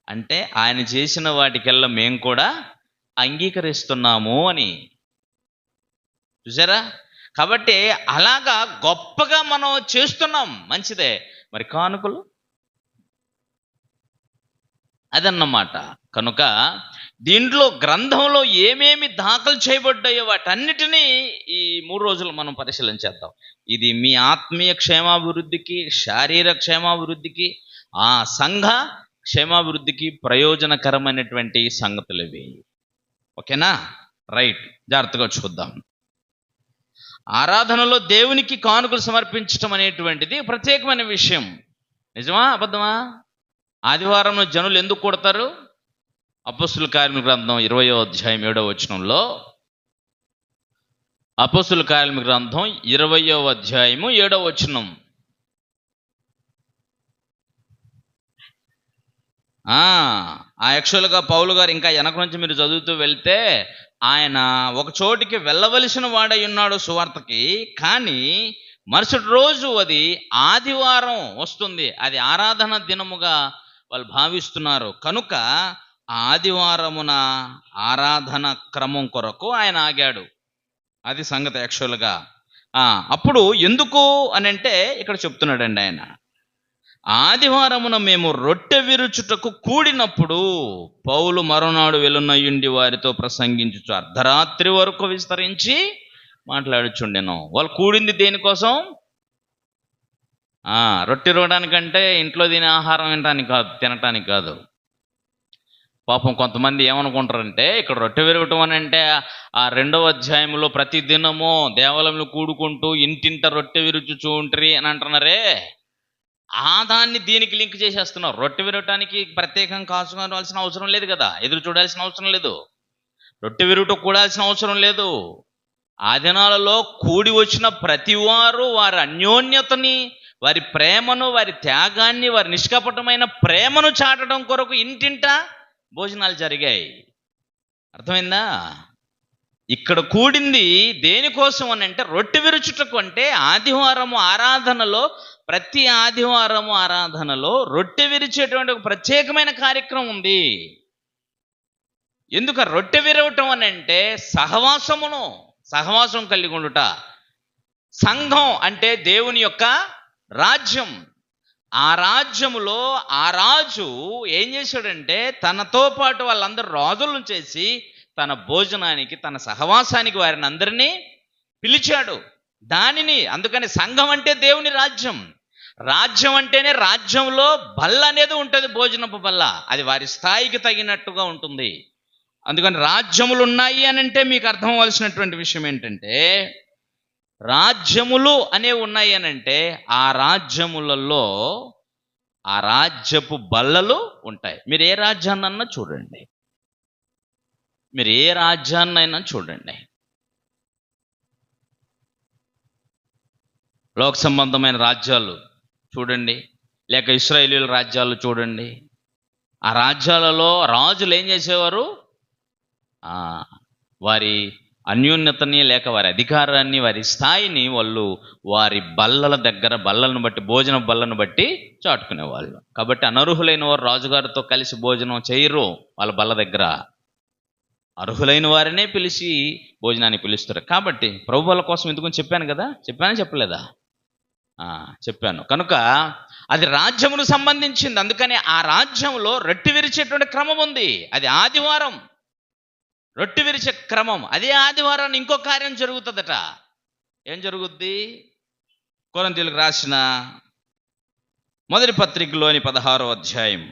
అంటే, ఆయన చేసిన వాటికెల్లా మేము కూడా అంగీకరిస్తున్నాము అని. చూసారా? కాబట్టి అలాగా గొప్పగా మనం చేస్తున్నాం, మంచిదే. మరి కానుకలు అదన్నమాట. కనుక దీంట్లో గ్రంథంలో ఏమేమి దాఖలు చేయబడ్డాయో వాటన్నిటినీ ఈ 3 రోజులు మనం పరిశీలన చేద్దాం. ఇది మీ ఆత్మీయ క్షేమాభివృద్ధికి, శారీరక క్షేమాభివృద్ధికి, ఆ సంఘ క్షేమాభివృద్ధికి ప్రయోజనకరమైనటువంటి సంగతులు ఇవి. ఓకేనా? రైట్, జాగ్రత్తగా చూద్దాం. ఆరాధనలో దేవునికి కానుకలు సమర్పించడం అనేటువంటిది ప్రత్యేకమైన విషయం. నిజమా అబద్ధమా? ఆదివారంలో జనులు ఎందుకు కొడతారు? అపోస్తుల కార్యముల గ్రంథం 20వ అధ్యాయం 7వ వచనంలో, అపోస్తుల కార్యముల గ్రంథం 20వ అధ్యాయము 7వ వచనం. యాక్చువల్గా పౌలు గారు ఇంకా వెనక నుంచి మీరు చదువుతూ వెళ్తే, ఆయన ఒక చోటికి వెళ్ళవలసిన వాడై ఉన్నాడు సువార్తకి, కానీ మరుసటి రోజు అది ఆదివారం వస్తుంది, అది ఆరాధన దినముగా వాళ్ళు భావిస్తున్నారు. కనుక ఆదివారమున ఆరాధన క్రమం కొరకు ఆయన ఆగాడు. అది సంగతి యాక్చువల్గా. అప్పుడు ఎందుకు అని అంటే ఇక్కడ చెప్తున్నాడండి ఆయన, ఆదివారమున మేము రొట్టె విరుచుటకు కూడినప్పుడు పౌలు మరునాడు వెలునయుండి వారితో ప్రసంగించుచు అర్ధరాత్రి వరకు విస్తరించి మాట్లాడుచుండెను. వాళ్ళు కూడింది దేనికోసం? రొట్టె ఇవ్వడానికంటే ఇంట్లో తినే ఆహారం తినటానికి కాదు. పాపం కొంతమంది ఏమనుకుంటారంటే, ఇక్కడ రొట్టె విరగటం అని అంటే ఆ 2వ అధ్యాయంలో ప్రతి దినము దేవాలయంలో కూడుకుంటూ ఇంటింట రొట్టె విరుచుచూ ఉంటరి అని అంటున్నారే, దాన్ని దీనికి లింక్ చేసేస్తున్నారు. రొట్టె విరగటానికి ప్రత్యేకంగా కాచుకోవాల్సిన అవసరం లేదు కదా, ఎదురు చూడాల్సిన అవసరం లేదు, రొట్టె విరుగుట కూడాల్సిన అవసరం లేదు. ఆ దినాలలో కూడి వచ్చిన ప్రతి వారు వారి అన్యోన్యతని, వారి ప్రేమను, వారి త్యాగాన్ని, వారి నిష్కపటమైన ప్రేమను చాటడం కొరకు ఇంటింట భోజనాలు జరిగాయి. అర్థమైందా? ఇక్కడ కూడింది దేనికోసం అని అంటే రొట్టె విరుచుటకు. అంటే ఆదివారము ఆరాధనలో, ప్రతి ఆదివారము ఆరాధనలో రొట్టె విరిచేటువంటి ఒక ప్రత్యేకమైన కార్యక్రమం ఉంది. ఎందుకు రొట్టె విరవటం అని అంటే సహవాసం కలిగి ఉండుట. సంఘం అంటే దేవుని యొక్క రాజ్యం. ఆ రాజ్యములో ఆ రాజు ఏం చేశాడంటే, తనతో పాటు వాళ్ళందరూ రాజులను చేసి తన భోజనానికి, తన సహవాసానికి వారిని అందరినీ పిలిచాడు. అందుకని సంఘం అంటే దేవుని రాజ్యం. రాజ్యం అంటేనే రాజ్యంలో బల్ల అనేది ఉంటుంది, భోజనపు బల్ల. అది వారి స్థాయికి తగినట్టుగా ఉంటుంది. అందుకని రాజ్యములు ఉన్నాయి అని అంటే మీకు అర్థం అవ్వాల్సినటువంటి విషయం ఏంటంటే, రాజ్యములు అనేవి ఉన్నాయి అని అంటే ఆ రాజ్యములలో ఆ రాజ్యపు బల్లలు ఉంటాయి. మీరు ఏ రాజ్యాన్నైనా చూడండి, మీరు ఏ రాజ్యాన్నైనా చూడండి, లోక సంబంధమైన రాజ్యాలు చూడండి, లేక ఇశ్రాయేలీయుల రాజ్యాలు చూడండి. ఆ రాజ్యాలలో రాజులు ఏం చేసేవారు? వారి అన్యోన్యతని, లేక వారి అధికారాన్ని, వారి స్థాయిని వాళ్ళు వారి బల్లల దగ్గర, బల్లలను బట్టి, భోజన బల్లను బట్టి చాటుకునేవాళ్ళు. కాబట్టి అనర్హులైన వారు రాజుగారితో కలిసి భోజనం చేయరు వాళ్ళ బల్ల దగ్గర. అర్హులైన వారినే పిలిచి భోజనాన్ని పిలుస్తారు. కాబట్టి ప్రభు వాళ్ళ కోసం ఎందుకని చెప్పాను కదా, చెప్పలేదా? చెప్పాను. కనుక అది రాజ్యమును సంబంధించింది. అందుకని ఆ రాజ్యంలో రొట్టె విరిచేటువంటి క్రమం ఉంది. అది ఆదివారం రొట్టె విరిచే క్రమం. అదే ఆదివారాన్ని ఇంకో కార్యం జరుగుతుందట. ఏం జరుగుద్ది? కొరింథీయులకు రాసిన మొదటి పత్రికలోని 16వ అధ్యాయం,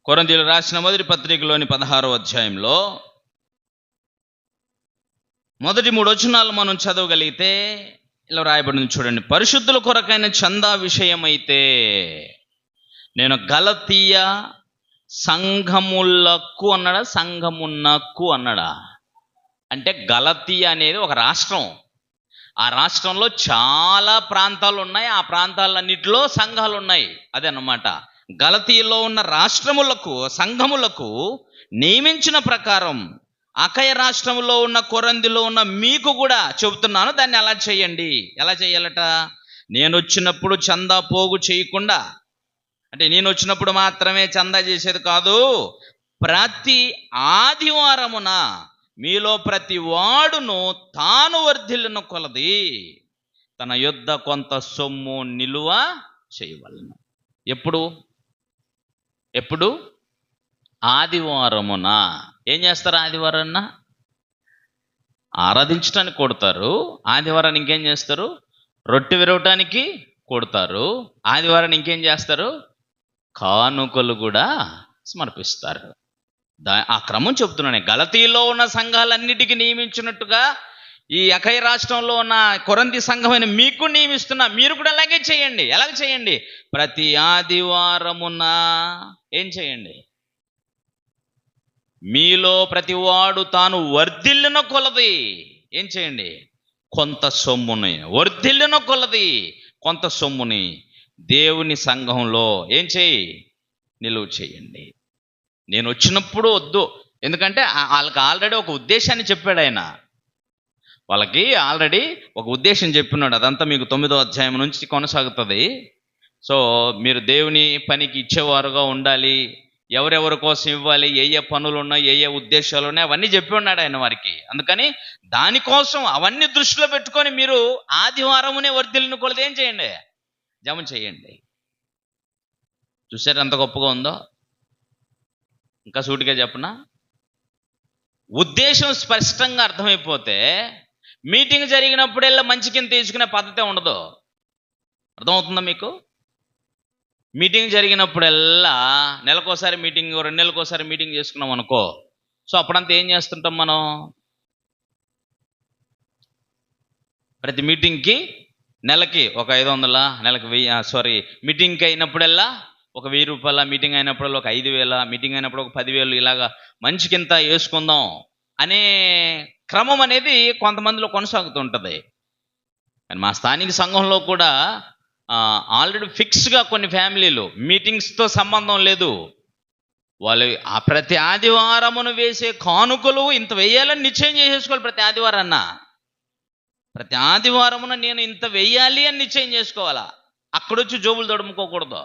కొరింథీయులకు రాసిన మొదటి పత్రికలోని 16వ అధ్యాయంలో మొదటి 3 వచనాలు మనం చదవగలిగితే ఇలా రాయబడింది చూడండి. పరిశుద్ధుల కొరకైన చందా విషయమైతే నేను గలతీయ సంఘములకు అన్నాడా, సంఘమునకు అన్నాడా? అంటే గలతీయ అనేది ఒక రాష్ట్రం. ఆ రాష్ట్రంలో చాలా ప్రాంతాలు ఉన్నాయి. ఆ ప్రాంతాలన్నిటిలో సంఘాలు ఉన్నాయి. అదన్నమాట. గలతీయలో ఉన్న రాష్ట్రములకు, సంఘములకు నియమించిన ప్రకారం అకయ రాష్ట్రంలో ఉన్న కొరంథీలో ఉన్న మీకు కూడా చెబుతున్నాను, దాన్ని అలా చేయండి. ఎలా చేయాలట? నేను వచ్చినప్పుడు చందా పోగు చేయకుండా, అంటే నేను వచ్చినప్పుడు మాత్రమే చందా చేసేది కాదు, ప్రతి ఆదివారమున మీలో ప్రతి వాడును తాను వర్ధిల్లిన కొలది తన యొద్ద కొంత సొమ్ము నిలువ చేయవలెను. ఎప్పుడు? ఆదివారమున. ఏం చేస్తారు? ఆదివారాన్న ఆరాధించడానికి కొడతారు. ఆదివారాన్ని ఇంకేం చేస్తారు? రొట్టె విరవటానికి కొడతారు. ఆదివారాన్ని ఇంకేం చేస్తారు? కానుకలు కూడా సమర్పిస్తారు. ఆ క్రమం చెప్తున్నాను. గలతీలో ఉన్న సంఘాలన్నిటికీ నియమించినట్టుగా ఈ అకయ రాష్ట్రంలో ఉన్న కొరంథీ సంఘమైన మీకు నియమిస్తున్నా. మీరు కూడా అలాగే చేయండి. ఎలాగ చేయండి? ప్రతి ఆదివారమున ఏం చేయండి? మీలో ప్రతివాడు తాను వర్ధిల్లిన కొలది ఏం చేయండి? కొంత సొమ్ముని, వర్ధిల్లిన కొలది కొంత సొమ్ముని దేవుని సంఘంలో ఏం చేయి? నిలువ చేయండి. నేను వచ్చినప్పుడు వద్దు, ఎందుకంటే వాళ్ళకి ఆల్రెడీ ఒక ఉద్దేశాన్ని చెప్పాడు ఆయన. వాళ్ళకి ఆల్రెడీ ఒక ఉద్దేశం చెప్పినాడు. అదంతా మీకు 9వ అధ్యాయం నుంచి కొనసాగుతుంది. సో మీరు దేవుని పనికి ఇచ్చేవారుగా ఉండాలి, ఎవరెవరి కోసం ఇవ్వాలి, ఏ పనులు ఉన్నాయి, ఏ ఉద్దేశాలు ఉన్నాయి, అవన్నీ చెప్పి ఉన్నాడు ఆయన వారికి. అందుకని దానికోసం అవన్నీ దృష్టిలో పెట్టుకొని మీరు ఆదివారమునే వర్ధిల్లిన కొలది ఏం చేయండి? జమ చేయండి. చూసారు ఎంత గొప్పగా ఉందో? ఇంకా సూటిగా చెప్పనా? ఉద్దేశం స్పష్టంగా అర్థమైపోతే మీటింగ్ జరిగినప్పుడల్లా మంచి కింద తీసుకునే పద్ధతే ఉండదు. అర్థమవుతుందా మీకు? మీటింగ్ జరిగినప్పుడల్లా నెలకోసారి మీటింగ్, 2 నెలలకోసారి మీటింగ్ చేసుకున్నాం అనుకో. సో అప్పుడంతా ఏం చేస్తుంటాం మనం? ప్రతి మీటింగ్కి నెలకి ఒక 500, నెలకు 1000, మీటింగ్కి అయినప్పుడల్లా ఒక 1000 రూపాయల, మీటింగ్ అయినప్పుడల్లా ఒక 5000, మీటింగ్ అయినప్పుడు ఒక 10,000, ఇలాగా మంచి కింద వేసుకుందాం అనే క్రమం అనేది కొంతమందిలో కొనసాగుతుంటుంది. కానీ మా స్థానిక సంఘంలో కూడా ఆల్రెడీ ఫిక్స్గా కొన్ని ఫ్యామిలీలు మీటింగ్స్తో సంబంధం లేదు, వాళ్ళు ఆ ప్రతి ఆదివారమును వేసే కానుకలు ఇంత వేయాలని నిశ్చయం చేసేసుకోవాలి. ప్రతి ఆదివారమున నేను ఇంత వేయాలి అని నిశ్చయం చేసుకోవాలా. అక్కడొచ్చి జోబులు తడుముకోకూడదు.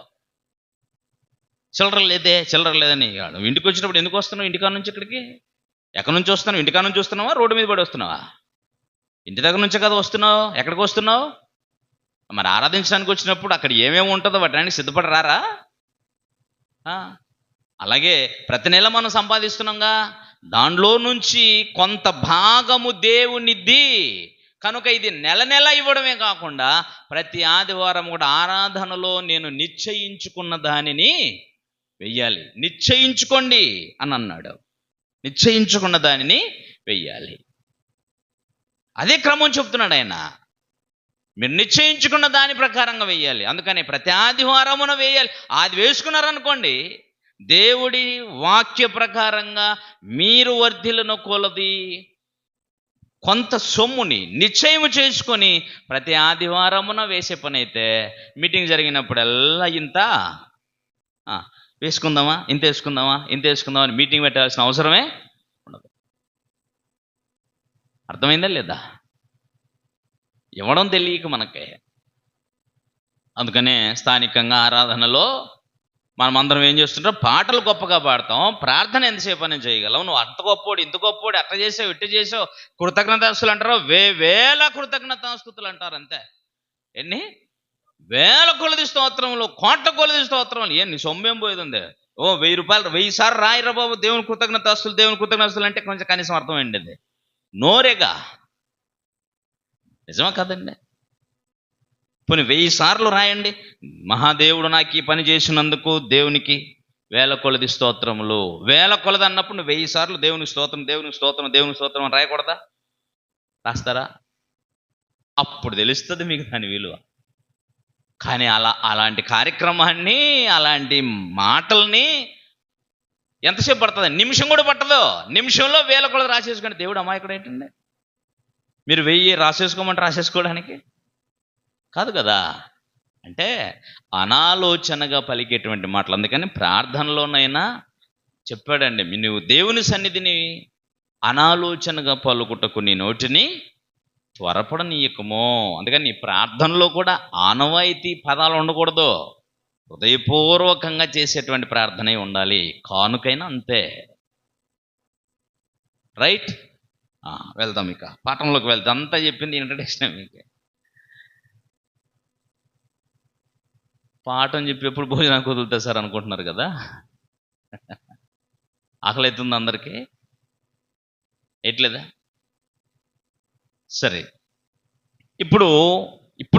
చిల్లర లేదని ఇంటికి వచ్చినప్పుడు ఎందుకు వస్తున్నావు? ఇంటికాడ నుంచి ఇక్కడికి ఎక్కడి నుంచి వస్తున్నావు? ఇంటికాడ నుంచి వస్తున్నావా? రోడ్డు మీద పడి వస్తున్నావా? ఇంటి దగ్గర నుంచే కదా వస్తున్నావు. ఎక్కడికి వస్తున్నావు? మరి ఆరాధించడానికి వచ్చినప్పుడు అక్కడ ఏమేమి ఉంటుందో వాటిని సిద్ధపడి రారా? అలాగే ప్రతి నెల మనం సంపాదిస్తున్నాంగా, దానిలో నుంచి కొంత భాగము దేవునిది కనుక ఇది నెల నెల ఇవ్వడమే కాకుండా ప్రతి ఆదివారం కూడా ఆరాధనలో నేను నిశ్చయించుకున్న దానిని వెయ్యాలి. నిశ్చయించుకోండి అని అన్నాడు. నిశ్చయించుకున్న దానిని వెయ్యాలి. అదే క్రమం చెప్తున్నాడు ఆయన. మీరు నిశ్చయించుకున్న దాని ప్రకారంగా వెయ్యాలి. అందుకని ప్రతి ఆదివారమున వేయాలి. అది వేసుకున్నారనుకోండి, దేవుడి వాక్య ప్రకారంగా మీరు వర్ధిల్లున కొలది కొంత సొమ్ముని నిశ్చయం చేసుకొని ప్రతి ఆదివారమున వేసే పని అయితే మీటింగ్ జరిగినప్పుడల్లా ఇంత వేసుకుందామా, ఇంత వేసుకుందామా, ఇంత వేసుకుందామా అని మీటింగ్ పెట్టాల్సిన అవసరమే ఉండదు. అర్థమైందా లేదా? ఇవ్వడం తెలియక మనకే. అందుకనే స్థానికంగా ఆరాధనలో మనం అందరం ఏం చేస్తుంటాం, పాటలు గొప్పగా పాడతాం, ప్రార్థన ఎంతసేపు అని చేయగలం. నువ్వు అంత గొప్పోడు, ఇంత గొప్పోడు, అట్ట చేసావు, ఇట్ట చేసావు, కృతజ్ఞతాస్తులు అంటారు, వేల కృతజ్ఞతాస్తుతులు అంటారు. అంతే. ఎన్ని వేల కొలది స్తోత్రములు, కోట్ల కొలది స్తోత్రములు. నీ సొమ్మేం పోయేది? 1000 రూపాయలు 1000 సార్లు రాయిరా బాబు దేవుని కృతజ్ఞతాస్తులు, దేవుని కృతజ్ఞతాస్తులు అంటే కొంచెం కనీసం అర్థం ఏంటి? అది నోరేగా. నిజమా కదండి? పోనీ 1000 సార్లు రాయండి, మహాదేవుడు నాకు ఈ పని చేసినందుకు దేవునికి వేల కొలది స్తోత్రములు. వేల కొలది అన్నప్పుడు నువ్వు 1000 సార్లు దేవునికి స్తోత్రం, దేవునికి స్తోత్రం, దేవునికి స్తోత్రం అని రాయకూడదా? రాస్తారా? అప్పుడు తెలుస్తుంది మీకు దాని విలువ. కానీ అలాంటి కార్యక్రమాన్ని, అలాంటి మాటల్ని ఎంతసేపు పడుతుంది? నిమిషం కూడా పట్టదు. నిమిషంలో వేల కొలది రాసేసుకోండి. దేవుడు అమాయకుడు ఏంటండి? మీరు 1000 రాసేసుకోమంటే రాసేసుకోవడానికి కాదు కదా. అంటే అనాలోచనగా పలికేటువంటి మాటలు. అందుకని ప్రార్థనలోనైనా చెప్పాడండి, నువ్వు దేవుని సన్నిధిని అనాలోచనగా పలుకుటకు నీ నోటిని త్వరపడనీయకమో. అందుకని నీ ప్రార్థనలో కూడా ఆనవాయితీ పదాలు ఉండకూడదు. హృదయపూర్వకంగా చేసేటువంటి ప్రార్థనే ఉండాలి. కానుకైనా అంతే. రైట్? వెళ్దాం ఇక పాఠంలోకి వెళ్తాం. అంతా చెప్పింది ఇంట్రడక్షన్. మీకు పాఠం చెప్పి ఎప్పుడు భోజనానికి వదులుతాయి సార్ అనుకుంటున్నారు కదా. ఆకలి అవుతుంది అందరికీ, ఎట్లేదా? సరే, ఇప్పుడు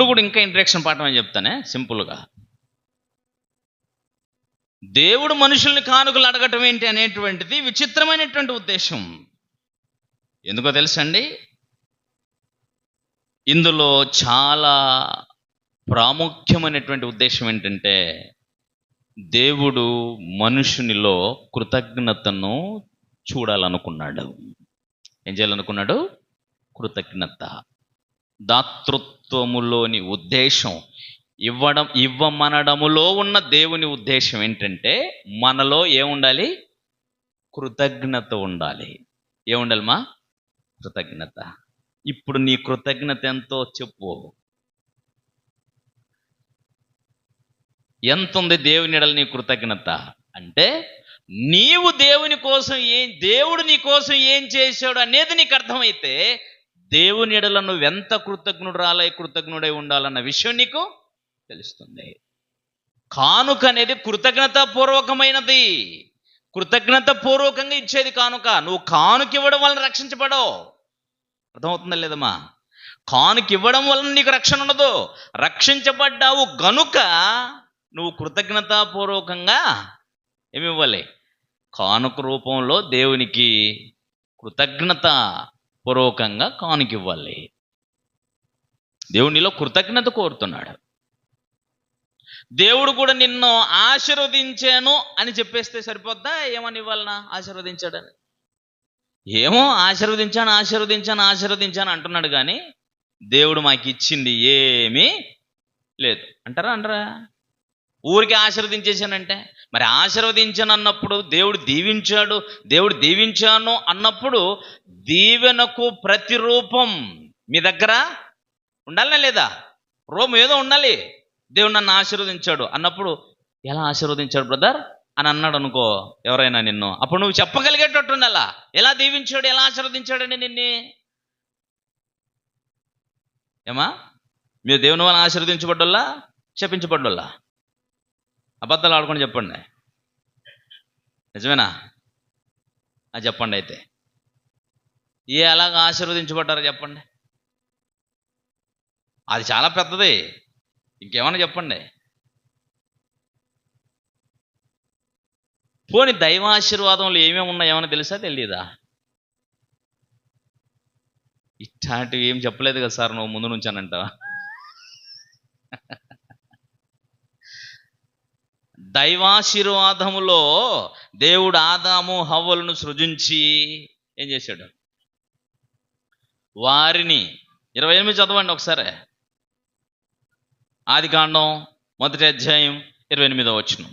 కూడా ఇంకా ఇంట్రడక్షన్ పాఠం అని చెప్తానే సింపుల్గా. దేవుడు మనుషుల్ని కానుకలు అడగటం ఏంటి అనేటువంటిది విచిత్రమైనటువంటి ఉద్దేశం. ఎందుకో తెలుసండి? ఇందులో చాలా ప్రాముఖ్యమైనటువంటి ఉద్దేశం ఏంటంటే, దేవుడు మనుషునిలో కృతజ్ఞతను చూడాలనుకున్నాడు. ఏం చేయాలనుకున్నాడు? కృతజ్ఞత. దాతృత్వములోని ఉద్దేశం, ఇవ్వమనడములో ఉన్న దేవుని ఉద్దేశం ఏంటంటే, మనలో ఏముండాలి? కృతజ్ఞత ఉండాలి. ఏముండాలి? కృతజ్ఞత. ఇప్పుడు నీ కృతజ్ఞత ఎంతో చెప్పు. ఎంత ఉంది దేవుని ఎడల నీ కృతజ్ఞత? అంటే నీవు దేవుని కోసం దేవుడు నీ కోసం ఏం చేశాడు అనేది నీకు అర్థమైతే, దేవుని ఎడల నువ్వెంత కృతజ్ఞుడై ఉండాలన్న విషయం నీకు తెలుస్తుంది. కానుక అనేది కృతజ్ఞతాపూర్వకమైనది. కృతజ్ఞతాపూర్వకంగా ఇచ్చేది కానుక. నువ్వు కానుక ఇవ్వడం వలన రక్షించబడవు. అర్థమవుతుందా లేదమ్మా? కానుక ఇవ్వడం వలన నీకు రక్షణ ఉండదు. రక్షించబడ్డావు గనుక నువ్వు కృతజ్ఞతాపూర్వకంగా ఏమి ఇవ్వాలి? కానుక రూపంలో దేవునికి కృతజ్ఞత పూర్వకంగా కానుక ఇవ్వాలి. దేవునిలో కృతజ్ఞత కోరుతున్నాడు. దేవుడు కూడా నిన్ను ఆశీర్వదించాను అని చెప్పేస్తే సరిపోద్దా? ఏమని ఇవ్వాలన్నా? ఆశీర్వదించాడని. ఏమో ఆశీర్వదించాను అంటున్నాడు, కానీ దేవుడు మాకు ఇచ్చింది ఏమీ లేదు అంటారా? ఊరికి ఆశీర్వదించేశానంటే, మరి ఆశీర్వదించాను అన్నప్పుడు దేవుడు దీవించాను అన్నప్పుడు దీవెనకు ప్రతిరూపం మీ దగ్గర ఉండాలనే లేదా? రూపం ఏదో ఉండాలి. దేవుడు నన్ను ఆశీర్వదించాడు అన్నప్పుడు, ఎలా ఆశీర్వదించాడు బ్రదర్ అని అన్నాడు అనుకో ఎవరైనా నిన్ను, అప్పుడు నువ్వు చెప్పగలిగేటట్టు ఉండాలా. ఎలా దీవించాడు, ఎలా ఆశీర్వదించాడండి నిన్ను? ఏమా మీరు దేవుని వల్ల ఆశీర్వదించబడ్డోళ్ళా, శపించబడ్డోళ్ళా? అబద్ధాలు ఆడుకొని చెప్పండి. నిజమేనా? చెప్పండి. అయితే ఎలాగ ఆశీర్వదించబడ్డారో చెప్పండి. అది చాలా పెద్దది. ఇంకేమన్నా చెప్పండి. పోనీ దైవాశీర్వాదంలో ఏమేమి ఉన్నాయో ఏమైనా తెలుసా తెలియదా? ఇట్లాంటివి ఏం చెప్పలేదు కదా సార్ నువ్వు ముందు నుంచి అనంటావా? దైవాశీర్వాదములో దేవుడు ఆదాము హవ్వలను సృజించి ఏం చేశాడు? వారిని 28 చదవండి ఒకసారి. ఆదికాండం 1వ అధ్యాయం 28వ వచనం.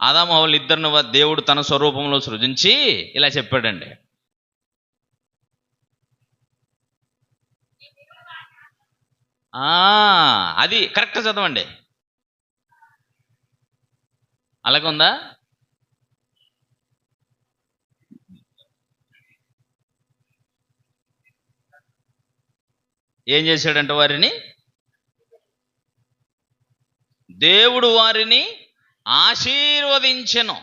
ఆదాము హవ్వలు ఇద్దరిని దేవుడు తన స్వరూపంలో సృజించి ఇలా చెప్పాడండి. అది కరెక్ట్ చదవండి. అలాగే ఉందా? ఏం చేశాడంటే వారిని దేవుడు వారిని ఆశీర్వదించెను.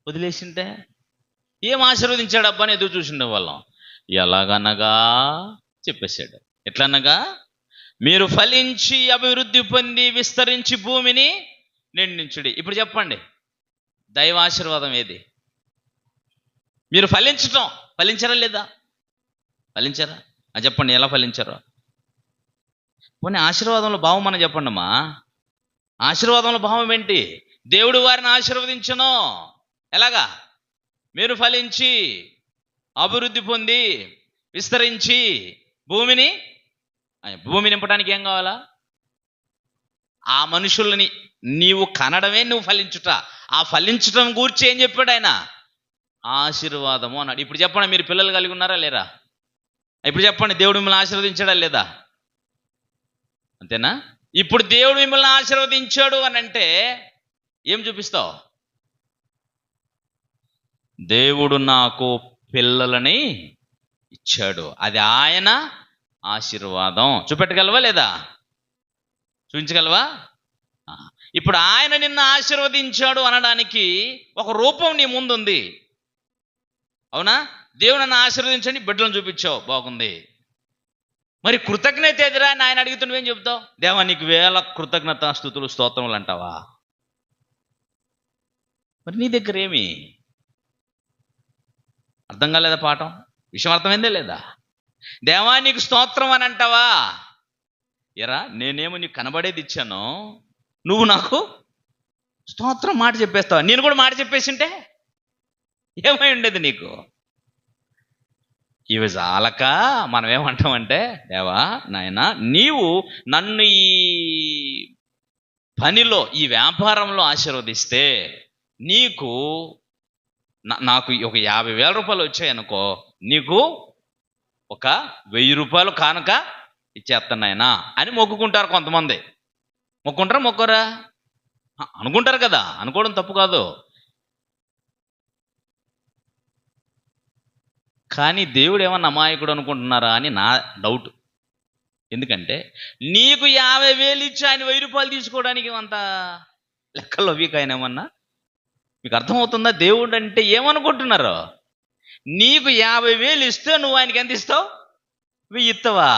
వదిలేసింటే ఏం ఆశీర్వదించాడు అబ్బా అని ఎదురు చూసిండే వాళ్ళం. ఎలాగనగా చెప్పేశాడు. ఎట్లనగా, మీరు ఫలించి అభివృద్ధి పొంది విస్తరించి భూమిని నిండించుడి. ఇప్పుడు చెప్పండి, దైవాశీర్వాదం ఏది? మీరు ఫలించటం. ఫలించారా లేదా? ఫలించారా? చెప్పండి, ఎలా ఫలించారో. పోనీ ఆశీర్వాదంలో భావం మనం చెప్పండి అమ్మా. ఆశీర్వాదంలో భావం ఏంటి? దేవుడు వారిని ఆశీర్వదించను. ఎలాగా? మీరు ఫలించి అభివృద్ధి పొంది విస్తరించి భూమిని నింపడానికి ఏం కావాలా? ఆ మనుషుల్ని నీవు కనడమే నువ్వు ఫలించుట. ఆ ఫలించటం గూర్చి ఏం చెప్పాడు ఆయన? ఆశీర్వాదము అన్నాడు. ఇప్పుడు చెప్పండి, మీరు పిల్లలు కలిగి ఉన్నారా లేరా? ఇప్పుడు చెప్పండి, దేవుడు మిమ్మల్ని ఆశీర్వదించాడా లేదా? అంతేనా? ఇప్పుడు దేవుడు మిమ్మల్ని ఆశీర్వదించాడు అని అంటే ఏం చూపిస్తావు? దేవుడు నాకు పిల్లలని ఇచ్చాడు, అది ఆయన ఆశీర్వాదం. చూపెట్టగలవా లేదా? చూపించగలవా? ఇప్పుడు ఆయన నిన్ను ఆశీర్వదించాడు అనడానికి ఒక రూపం నీ ముందుంది. అవునా? దేవుడు నన్ను ఆశీర్వదించండి, బిడ్డలను చూపించావు, బాగుంది. మరి కృతజ్ఞత ఎదురా అని ఆయన అడిగితే నువ్వేం చెప్తావు? దేవా నీకు వేల కృతజ్ఞత స్తుతులు స్తోత్రములు అంటావా? మరి నీ దగ్గర ఏమి? అర్థం కాలేదా పాఠం? విషయం అర్థమైందే లేదా? దేవా నీకు స్తోత్రం అని అంటావా? ఎరా నేనేమో నీకు కనబడేది ఇచ్చాను, నువ్వు నాకు స్తోత్రం మాట చెప్పేస్తావా? నేను కూడా మాట చెప్పేసింటే ఏమై ఉండేది నీకు? ఇవి చాలక మనం ఏమంటామంటే, దేవా నాయనా నీవు నన్ను ఈ పనిలో ఈ వ్యాపారంలో ఆశీర్వదిస్తే నీకు నాకు ఒక 50,000 రూపాయలు వచ్చాయనుకో, నీకు ఒక 1000 రూపాయలు కానుక ఇచ్చేస్తాను నాయనా అని మొక్కుకుంటారు కొంతమంది. మొక్కుంటారా మొక్కరా? అనుకుంటారు కదా. అనుకోవడం తప్పు కాదు. కానీ దేవుడు ఏమన్నా అమాయకుడు అనుకుంటున్నారా అని నా డౌట్. ఎందుకంటే నీకు 50,000 ఇచ్చి ఆయన 1000 రూపాయలు తీసుకోవడానికి అంత లెక్కల్లో వీక్ ఆయన ఏమన్నా? మీకు అర్థమవుతుందా? దేవుడు అంటే ఏమనుకుంటున్నారు? నీకు 50,000 ఇస్తే నువ్వు ఆయనకి ఎంత ఇస్తావు? 1000 ఇస్తావా?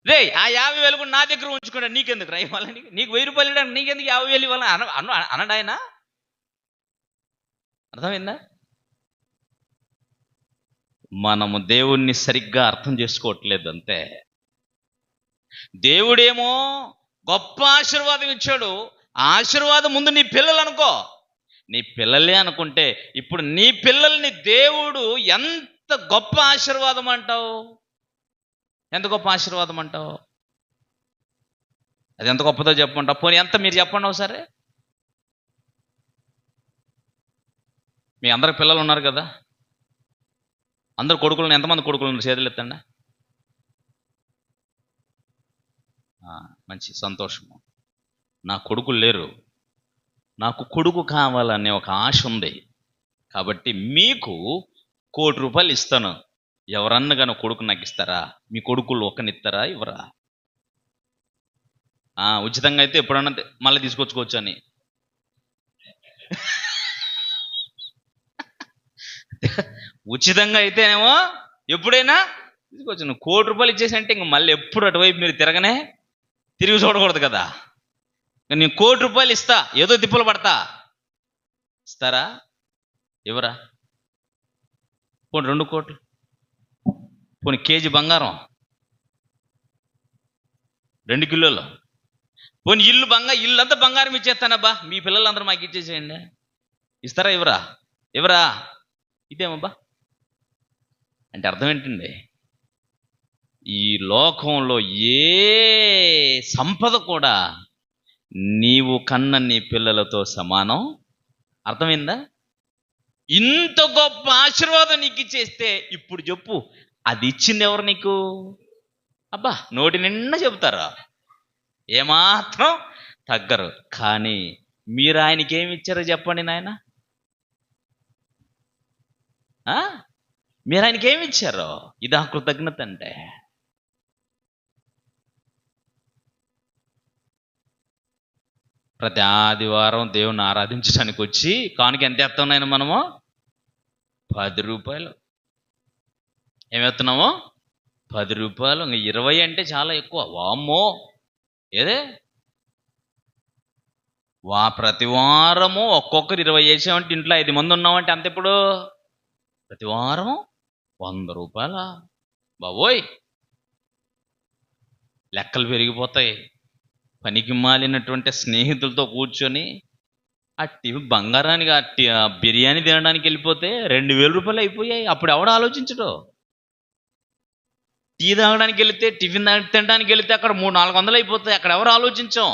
రే ఆ 50,000 కూడా నా దగ్గర ఉంచుకుంటా, నీకెందుకు రా ఇవ్వాలని? నీకు 1000 రూపాయలు ఇవ్వడానికి నీకెందుకు 50,000 ఇవ్వాలని అనడు ఆయన. అర్థమైందా? మనము దేవుణ్ణి సరిగ్గా అర్థం చేసుకోవట్లేదు అంతే. దేవుడేమో గొప్ప ఆశీర్వాదం ఇచ్చాడు. ఆ ఆశీర్వాదం ముందు నీ పిల్లలు అనుకో. నీ పిల్లలే అనుకుంటే ఇప్పుడు నీ పిల్లల్ని దేవుడు ఎంత గొప్ప ఆశీర్వాదం అంటావు? ఎంత గొప్ప ఆశీర్వాదం అంటావు? అది ఎంత గొప్పదో చెప్పమంటావు? పోనీ ఎంత మీరు చెప్పండి ఒకసారి. మీ అందరికి పిల్లలు ఉన్నారు కదా, అందరు కొడుకులను ఎంతమంది కొడుకులు ఉన్నారు? చేతులు ఎత్తండి. మంచి సంతోషము. నా కొడుకులు లేరు, నాకు కొడుకు కావాలనే ఒక ఆశ ఉంది. కాబట్టి మీకు 1,00,00,000 రూపాయలు ఇస్తాను. ఎవరన్నా కానీ కొడుకు నాకు ఇస్తారా? మీ కొడుకులు ఒక్కనిస్తారా? ఇవ్వరా? ఉచితంగా అయితే ఎప్పుడన్నా మళ్ళీ తీసుకొచ్చుకోవచ్చు అని. ఉచితంగా అయితేనేమో ఎప్పుడైనా తీసుకొచ్చి నువ్వు ₹1,00,00,000 ఇచ్చేసి అంటే ఇంక మళ్ళీ ఎప్పుడు అటువైపు మీరు తిరిగి చూడకూడదు కదా. నేను ₹1,00,00,000 ఇస్తా, ఏదో తిప్పులు పడతా. ఇస్తారా? ఎవరా? పోనీ 2 కోట్లు, పోనీ కేజీ బంగారం, 2 కిలోలు, పోనీ ఇల్లు అంతా బంగారం ఇచ్చేస్తానబ్బా, మీ పిల్లలందరూ మాకు ఇచ్చేసేయండి. ఇస్తారా? ఎవరా? ఇదేమబ్బా అంటే అర్థం ఏంటండి? ఈ లోకంలో ఏ సంపద కూడా నీవు కన్న నీ పిల్లలతో సమానం. అర్థమైందా? ఇంత గొప్ప ఆశీర్వాదం నీకు ఇచ్చేస్తే ఇప్పుడు చెప్పు, అది ఇచ్చింది ఎవరు నీకు? అబ్బా నోటి నిండా చెబుతారా, ఏమాత్రం తగ్గరు. కానీ మీరు ఆయనకి ఏమి ఇచ్చారో చెప్పండి నాయన. మీరు ఆయనకి ఏమి ఇచ్చారో? ఇదా కృతజ్ఞత అంటే. ప్రతి ఆదివారం దేవుని ఆరాధించడానికి వచ్చి కానుక ఎంత ఎత్తాం నాయన మనము? ₹10. ఏమెత్తున్నాము? ₹10. ఇంకా 20 అంటే చాలా ఎక్కువ. వామ్మో, ఏదే ప్రతి వారము ఒక్కొక్కరు 20 వేసామంటే ఇంట్లో 5 మంది ఉన్నామంటే అంత. ఇప్పుడు ప్రతి వారం ₹100. బాబోయ్, లెక్కలు పెరిగిపోతాయి. పనికి మాలినటువంటి స్నేహితులతో కూర్చొని బంగారానికి బిర్యానీ తినడానికి వెళ్ళిపోతే ₹2,000 అయిపోయాయి. అప్పుడు ఎవడు ఆలోచించడు? టీ తాగడానికి వెళితే, టిఫిన్ తినడానికి వెళితే అక్కడ 300-400 అయిపోతాయి. అక్కడ ఎవరు ఆలోచించాం?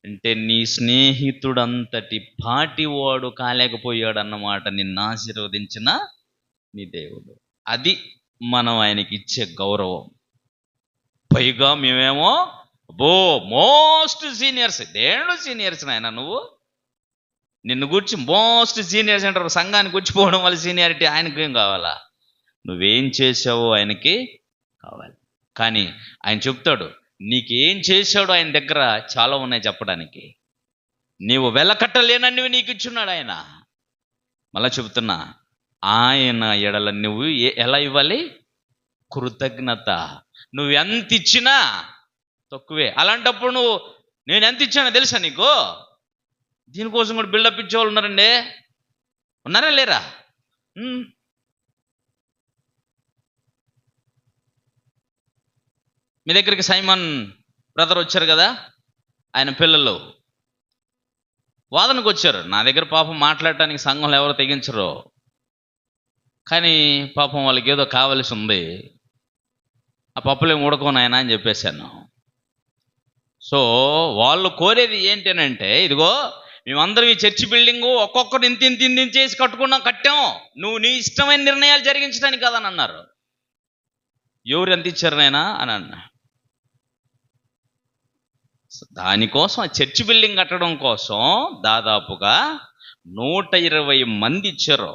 అంటే నీ స్నేహితుడంతటి పాటివాడు కాలేకపోయాడు అన్నమాట నిన్ను ఆశీర్వదించిన నీ దేవుడు. అది మనం ఆయనకి ఇచ్చే గౌరవం. పైగా మేమేమో మోస్ట్ సీనియర్స్. దేంట్లో సీనియర్స్ నాయన నువ్వు? నిన్ను గురించి మోస్ట్ సీనియర్స్ అంటారు. సంఘానికి వచ్చిపోవడం వల్ల సీనియారిటీ ఆయనకి ఏం కావాలా? నువ్వేం చేసావో ఆయనకి కావాలి. కానీ ఆయన చెప్తాడు, నీకేం చేశాడో ఆయన దగ్గర చాలా ఉన్నాయి చెప్పడానికి. నీవు వెలకట్టలేనన్నివి నీకు ఇచ్చున్నాడు ఆయన. మళ్ళా చెబుతున్నా, ఆయన ఎడల నువ్వు ఎలా ఇవ్వాలి? కృతజ్ఞత. నువ్వు ఎంత ఇచ్చినా తక్కువే. అలాంటప్పుడు నేను ఎంత ఇచ్చానో తెలుసా నీకు? దీనికోసం కూడా బిల్డప్ ఇచ్చేవాళ్ళు ఉన్నారండి. ఉన్నారా లేరా? మీ దగ్గరికి సైమన్ బ్రదర్ వచ్చారు కదా, ఆయన పిల్లలు వాదనకు వచ్చారు నా దగ్గర. పాపం మాట్లాడటానికి సంఘంలో ఎవరు తెగించరు. కానీ పాపం వాళ్ళకి ఏదో కావలసి ఉంది. ఆ పప్పులేం ఉడకోనాయన అని చెప్పేశాను. సో వాళ్ళు కోరేది ఏంటనంటే, ఇదిగో మేమందరం ఈ చర్చి బిల్డింగు ఒక్కొక్కరు ఇంత చేసి కట్టాం, నువ్వు నీ ఇష్టమైన నిర్ణయాలు జరిగించడానికి కదని అన్నారు. ఎవరు ఎంత ఇచ్చారు నాయనా అని అన్నా. దానికోసం ఆ చర్చి బిల్డింగ్ కట్టడం కోసం దాదాపుగా 120 మంది ఇచ్చారు.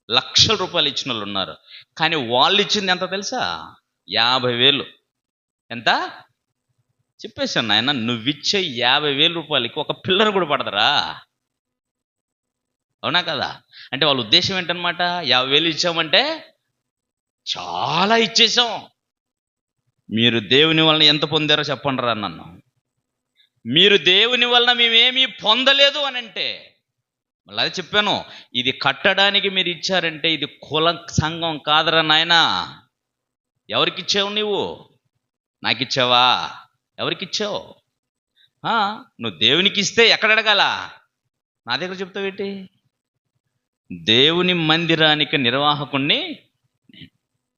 ₹1,00,000 ఇచ్చిన వాళ్ళు ఉన్నారు. కానీ వాళ్ళు ఇచ్చింది ఎంత తెలుసా? 50,000. ఎంత చెప్పేశాను నాయన, నువ్విచ్చే ₹50,000 ఒక పిల్లర్ కూడా పడదరా? అవునా కదా? అంటే వాళ్ళ ఉద్దేశం ఏంటనమాట? 50,000 ఇచ్చామంటే చాలా ఇచ్చేసాం. మీరు దేవుని వలన ఎంత పొందారో చెప్పండి రా నన్ను. మీరు దేవుని వలన మేమేమీ పొందలేదు అని అంటే, మళ్ళీ అది చెప్పాను, ఇది కట్టడానికి మీరు ఇచ్చారంటే ఇది కుల సంఘం కాదరా నాయనా. ఎవరికి ఇచ్చావు నువ్వు? నాకు ఇచ్చావా? ఎవరికి ఇచ్చావు? నువ్వు దేవునికి ఇస్తే ఎక్కడ అడగాల? నా దగ్గర చెప్తావేంటి? దేవుని మందిరానికి నిర్వాహకుణ్ణి,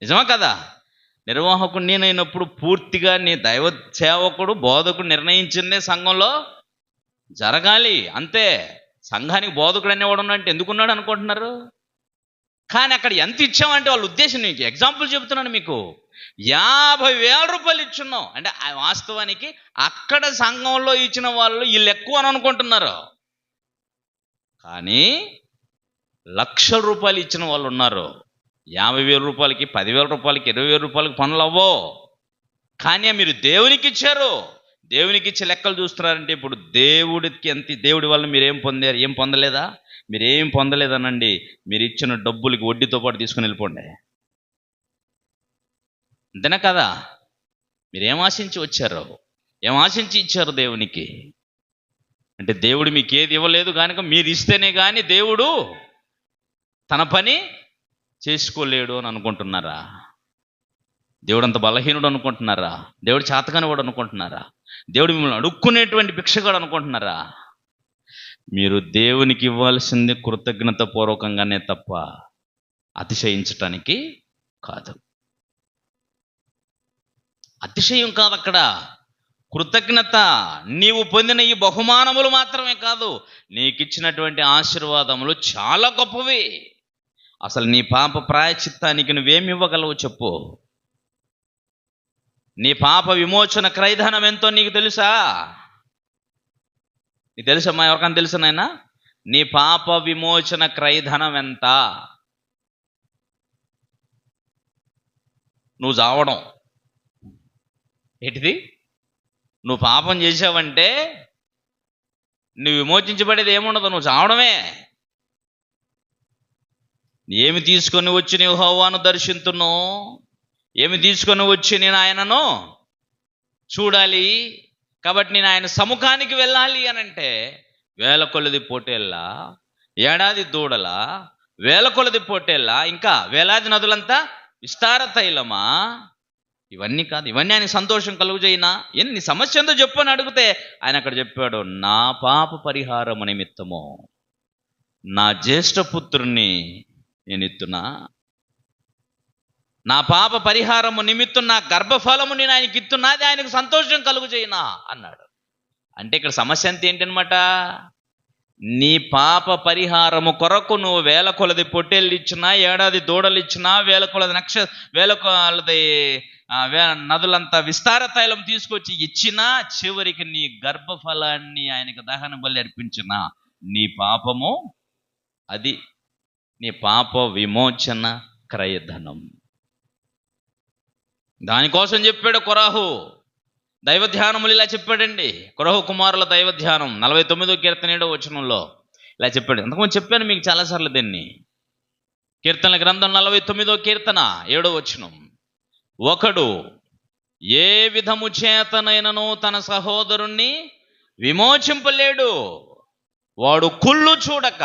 నిజమా కదా? నిర్వాహకుడు నేనైనప్పుడు పూర్తిగా నీ దైవ సేవకుడు బోధకుడు నిర్ణయించిందే సంఘంలో జరగాలి అంతే. సంఘానికి బోధకుడు అనేవాడు ఉన్నట్టు ఎందుకున్నాడు అనుకుంటున్నారు? కానీ అక్కడ ఎంత ఇచ్చామంటే వాళ్ళ ఉద్దేశం, నీకు ఎగ్జాంపుల్ చెబుతున్నాను మీకు, ₹50,000 ఇచ్చున్నాం అంటే వాస్తవానికి అక్కడ సంఘంలో ఇచ్చిన వాళ్ళు వీళ్ళు ఎక్కువ అని అనుకుంటున్నారు. కానీ ₹1,00,000 ఇచ్చిన వాళ్ళు ఉన్నారు. ₹50,000, ₹10,000, ₹20,000 పనులు అవ్వో. కానీ మీరు దేవునికి ఇచ్చారు. దేవునికి ఇచ్చే లెక్కలు చూస్తున్నారంటే ఇప్పుడు దేవుడి వల్ల మీరేం పొందారు? ఏం పొందలేదా? మీరేం పొందలేదనండి. మీరు ఇచ్చిన డబ్బులకి వడ్డీతో పాటు తీసుకుని వెళ్ళిపోండి. అంతేనా కదా? మీరేం ఆశించి వచ్చారో, ఏం ఆశించి ఇచ్చారు దేవునికి? అంటే దేవుడు మీకు ఏది ఇవ్వలేదు కనుక మీరు ఇస్తేనే కానీ దేవుడు తన పని చేసుకోలేడు అని అనుకుంటున్నారా? దేవుడు అంత బలహీనుడు అనుకుంటున్నారా? దేవుడు చేతకానివాడు అనుకుంటున్నారా? దేవుడు మిమ్మల్ని అడుక్కునేటువంటి భిక్షగాడు అనుకుంటున్నారా? మీరు దేవునికి ఇవ్వాల్సింది కృతజ్ఞత పూర్వకంగానే తప్ప అతిశయించటానికి కాదు. అతిశయం కాదు అక్కడ, కృతజ్ఞత. నీవు పొందిన ఈ బహుమానములు మాత్రమే కాదు, నీకు ఇచ్చినటువంటి ఆశీర్వాదములు చాలా గొప్పవి. అసలు నీ పాప ప్రాయశ్చిత్తానికి నువ్వేమి ఇవ్వగలవు చెప్పు? నీ పాప విమోచన క్రయధనం ఎంతో నీకు తెలుసా? నీకు తెలుసమ్మా? ఎవరికైనా తెలుసా నాయనా? నీ పాప విమోచన క్రయధనం ఎంత? నువ్వు చావడం. ఏంటిది? నువ్వు పాపం చేసావంటే నువ్వు విమోచించబడేది ఏముండదు, నువ్వు చావడమే. ఏమి తీసుకొని వచ్చి నీవు యెహోవాను దర్శింతును? ఏమి తీసుకొని వచ్చి నేను ఆయనను చూడాలి? కాబట్టి నేను ఆయన సముఖానికి వెళ్ళాలి అనంటే వేల కొలది పోటేళ్ళ, ఏడాది దూడల, వేల కొలది పోటేళ్ళ, ఇంకా వేలాది నదులంతా విస్తార తైలమా? ఇవన్నీ కాదు. ఇవన్నీ ఆయన సంతోషం కలుగుజేయినా? నీ సమస్య ఎంతో చెప్పు అని అడిగితే ఆయన అక్కడ చెప్పాడు, నా పాప పరిహారము నిమిత్తము నా జ్యేష్ఠపుత్రుణ్ణి నేను ఇత్తునా, నా పాప పరిహారము నిమిత్తం నా గర్భఫలము నేను ఆయనకి ఇత్తున్నది ఆయనకు సంతోషం కలుగుజేయినా అన్నాడు. అంటే ఇక్కడ సమస్య అంత ఏంటనమాట? నీ పాప పరిహారము కొరకు నువ్వు వేల కొలది పొట్టేళ్ళు ఇచ్చినా, ఏడాది దూడలు ఇచ్చినా, వేల కొలది వేల కొలది నదులంతా విస్తార తైలం తీసుకొచ్చి ఇచ్చినా, చివరికి నీ గర్భఫలాన్ని ఆయనకు దహన బలి అర్పించిన నీ పాపము అది, నీ పాప విమోచన క్రయధనం. దానికోసం చెప్పాడు కొరాహు. దైవ ధ్యానములు ఇలా చెప్పాడండి. కొరాహు కుమారుల దైవ ధ్యానం 49వ కీర్తన 7వ వచనంలో ఇలా చెప్పాడు. అంతకుముందు చెప్పాను మీకు చాలాసార్లు దీన్ని. కీర్తనల గ్రంథం 49వ కీర్తన 7వ వచనం, ఒకడు ఏ విధము చేతనైనను తన సహోదరుణ్ణి విమోచింపలేడు, వాడు కుళ్ళు చూడక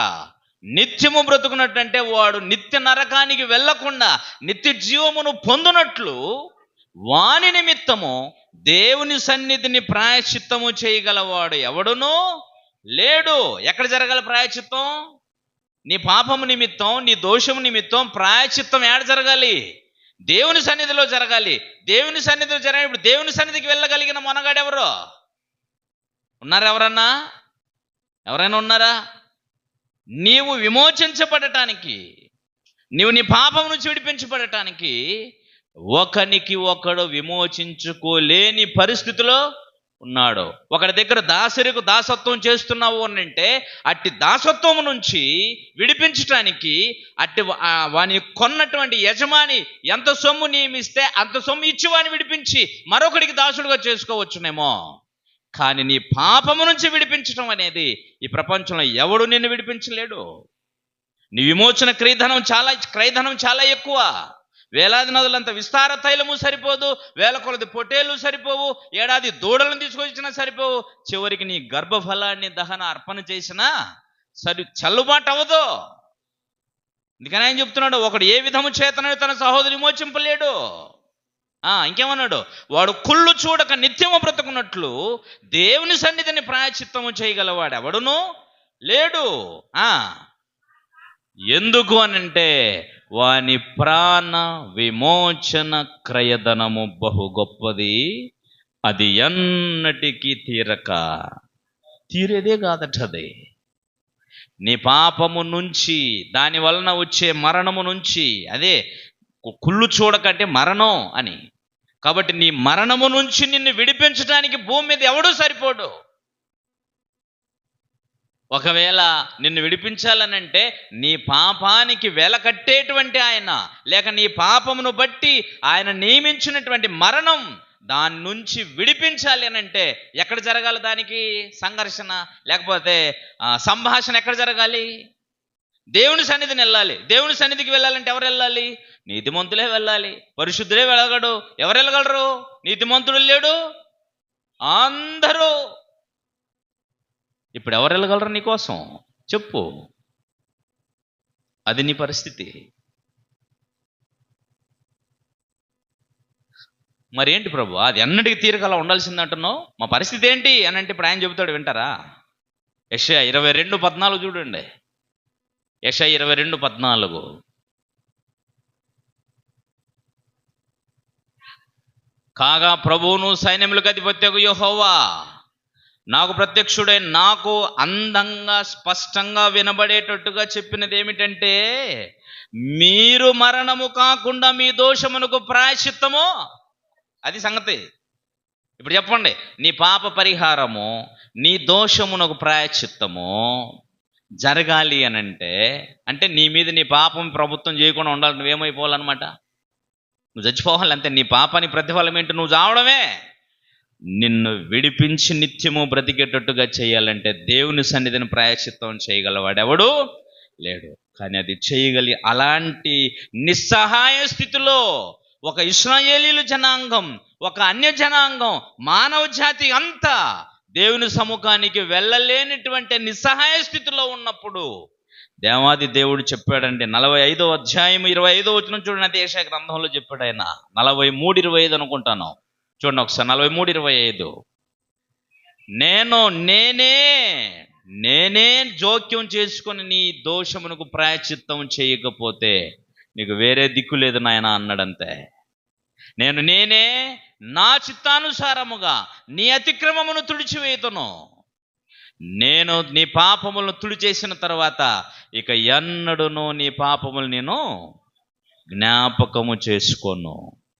నిత్యము బ్రతుకున్నట్టంటే వాడు నిత్య నరకానికి వెళ్ళకుండా నిత్య జీవమును పొందునట్లు వాని నిమిత్తము దేవుని సన్నిధిని ప్రాయశ్చిత్తము చేయగలవాడు ఎవడునూ లేడు. ఎక్కడ జరగాలి ప్రాయశ్చిత్తం? నీ పాపము నిమిత్తం, నీ దోషము నిమిత్తం ప్రాయశ్చిత్తం ఏడ జరగాలి? దేవుని సన్నిధిలో జరగాలి. దేవుని సన్నిధిలో జరగాలి. ఇప్పుడు దేవుని సన్నిధికి వెళ్ళగలిగిన మొనగాడెవరు ఉన్నారా? ఎవరైనా ఉన్నారా? నీవు విమోచించబడటానికి, నీవు నీ పాపం నుంచి విడిపించబడటానికి ఒకనికి ఒకడు విమోచించుకోలేని పరిస్థితిలో ఉన్నాడు. ఒకరి దగ్గర దాసరికి దాసత్వం చేస్తున్నావు అనంటే అట్టి దాసత్వం నుంచి విడిపించటానికి వాని కొన్నటువంటి యజమాని ఎంత సొమ్ము నియమిస్తే అంత సొమ్ము ఇచ్చి వాని విడిపించి మరొకడికి దాసుడుగా చేసుకోవచ్చునేమో. కానీ నీ పాపము నుంచి విడిపించడం అనేది ఈ ప్రపంచంలో ఎవడు నిన్ను విడిపించలేడు. నీ విమోచన క్రయధనం చాలా ఎక్కువ. వేలాది నదులంత విస్తార తైలము సరిపోదు, వేల కొలది పొట్టేళ్ళు సరిపోవు, ఏడాది దూడలను తీసుకొచ్చినా సరిపోవు, చివరికి నీ గర్భఫలాన్ని దహన అర్పణ చేసినా చల్లుబాటు అవ్వదు. అందుకని ఆయన చెప్తున్నాడు, ఒకడు ఏ విధము చేతనో తన సహోదరి విమోచింపలేడు. ఇంకేమన్నాడు? వాడు కుళ్ళు చూడక నిత్యము బ్రతుకున్నట్లు దేవుని సన్నిధిని ప్రాయశ్చిత్తము చేయగలవాడు ఎవడునూ లేడు. ఎందుకు అనంటే వాని ప్రాణ విమోచన క్రయధనము బహు గొప్పది, అది ఎన్నటికీ తీరేదే కాదటది. నీ పాపము నుంచి, దాని వలన వచ్చే మరణము నుంచి, అదే కుళ్ళు చూడకంటే మరణం అని, కాబట్టి నీ మరణము నుంచి నిన్ను విడిపించడానికి భూమి మీద ఎవడూ సరిపోడు. ఒకవేళ నిన్ను విడిపించాలనంటే నీ పాపానికి వెల కట్టేటువంటి ఆయన, లేక నీ పాపమును బట్టి ఆయన నియమించినటువంటి మరణం, దాని నుంచి విడిపించాలి అనంటే ఎక్కడ జరగాలి? దానికి సంఘర్షణ లేకపోతే సంభాషణ ఎక్కడ జరగాలి? దేవుని సన్నిధిని వెళ్ళాలి. దేవుని సన్నిధికి వెళ్ళాలంటే ఎవరు వెళ్ళాలి? నీతిమంతులే వెళ్ళాలి, పరిశుద్ధులే వెళ్ళగడు. ఎవరు వెళ్ళగలరు? నీతిమంతుడు లేడు, అందరూ. ఇప్పుడు ఎవరు వెళ్ళగలరు నీకోసం చెప్పు? అది నీ పరిస్థితి. మరేంటి ప్రభు, అది ఎన్నటికి తీరకలా ఉండాల్సింది అంటున్నావు, మా పరిస్థితి ఏంటి అని అంటే ఇప్పుడు ఆయన చెబుతాడు, వింటారా? యెషయా 22:14 చూడండి. యెషయా 22:14. కాగా ప్రభువును సైన్యములకు అధిపత్యగు యెహోవా నాకు ప్రత్యక్షుడై నాకు అందంగా స్పష్టంగా వినబడేటట్టుగా చెప్పినది ఏమిటంటే, మీరు మరణము కాకుండా మీ దోషమునకు ప్రాయశ్చిత్తము. అది సంగతి. ఇప్పుడు చెప్పండి, నీ పాప పరిహారము, నీ దోషమునకు ప్రాయశ్చిత్తము జరగాలి అని అంటే నీ మీద నీ పాపం ప్రభుత్వం చేయకుండా ఉండాలి. నువ్వేమైపోవాలన్నమాట? నువ్వు చచ్చిపోవాలి అంతే. నీ పాపానికి ప్రతిఫలం ఏంటి? నువ్వు చావడమే. నిన్ను విడిపించి నిత్యము బ్రతికేటట్టుగా చేయాలంటే దేవుని సన్నిధిని ప్రాయశ్చిత్తం చేయగలవాడెవడు లేడు. కానీ అది చేయగలి అలాంటి నిస్సహాయ స్థితిలో ఒక ఇశ్రాయేలీలు జనాంగం, ఒక అన్య జనాంగం, మానవ జాతి అంతా దేవుని సముఖానికి వెళ్ళలేనటువంటి నిస్సహాయ స్థితిలో ఉన్నప్పుడు దేవాది దేవుడు చెప్పాడండి. 45వ అధ్యాయం 25వ వచనం చూడండి. అది యెషయా గ్రంథంలో చెప్పాడు ఆయన. 43:25 అనుకుంటాను. చూడండి ఒకసారి. 43:25. నేనే జోక్యం చేసుకొని నీ దోషమునకు ప్రాయశ్చిత్తం చేయకపోతే నీకు వేరే దిక్కు లేదు నాయన అన్నాడంతే. నేనే నా చిత్తానుసారముగా నీ అతిక్రమమును తుడిచివేయుదును. నేను నీ పాపములను తుడిచేసిన తర్వాత ఇక ఎన్నడూను నీ పాపములు నేను జ్ఞాపకము చేసుకోను.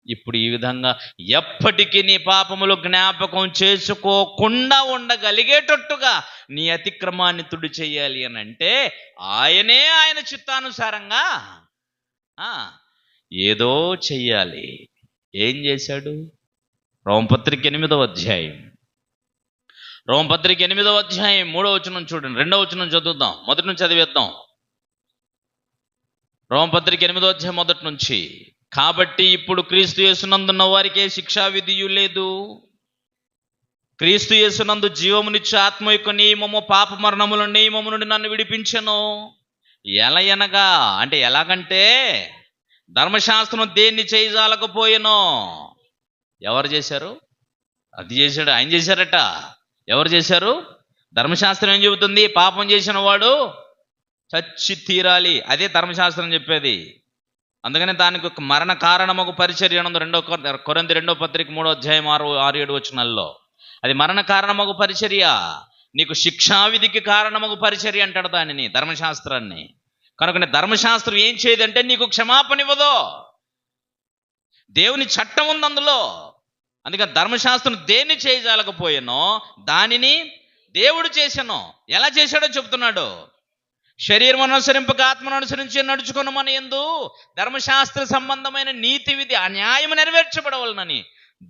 ఇప్పుడు ఈ విధంగా ఎప్పటికీ నీ పాపములు జ్ఞాపకం చేసుకోకుండా ఉండగలిగేటట్టుగా నీ అతిక్రమాన్ని తుడి చేయాలి అని అంటే ఆయనే ఆయన చిత్తానుసారంగా ఏదో చెయ్యాలి. ఏం చేశాడు? రోమపత్రిక 8వ అధ్యాయం. రోమపత్రిక 8వ అధ్యాయం 3వ వచనం చూడండి. 2వ వచనం చదువుదాం. మొదటి నుంచి చదివేద్దాం. రోమపత్రిక 8వ అధ్యాయం మొదటి నుంచి. కాబట్టి ఇప్పుడు క్రీస్తు యేసునందున్న వారికే శిక్షా విధియు లేదు. క్రీస్తు యేసునందు జీవమునిచ్చు ఆత్మ యొక్క నియమము పాప మరణముల నియమము నుండి నన్ను విడిపించెను. ఎలయనగా అంటే ఎలాగంటే ధర్మశాస్త్రం దేన్ని చేయజాలకపోయేనో. ఎవరు చేశారు? అది చేశాడు, ఆయన చేశారట. ఎవరు చేశారు? ధర్మశాస్త్రం ఏం చెబుతుంది? పాపం చేసిన వాడు చచ్చి తీరాలి. అదే ధర్మశాస్త్రం చెప్పేది. అందుకనే దానికి ఒక మరణ కారణమొక పరిచర్య ఉంది. 2 కొరింథీ 2వ పత్రిక 3వ అధ్యాయం 6-7 వచనాల్లో. అది మరణ కారణమొక పరిచర్య. నీకు శిక్షావిధికి కారణమొక పరిచర్య అంటాడు దానిని, ధర్మశాస్త్రాన్ని. కనుక ధర్మశాస్త్రం ఏం చేయదంటే నీకు క్షమాపణ ఇవ్వదు. దేవుని చట్టం ఉంది అందులో. అందుకని ధర్మశాస్త్రం దేన్ని చేయజాలకపోయానో దానిని దేవుడు చేశాను. ఎలా చేశాడో చెప్తున్నాడు. శరీరం అనుసరింపక ఆత్మను అనుసరించి నడుచుకున్నమని యందు ధర్మశాస్త్ర సంబంధమైన నీతి విధి న్యాయం నెరవేర్చబడవలనని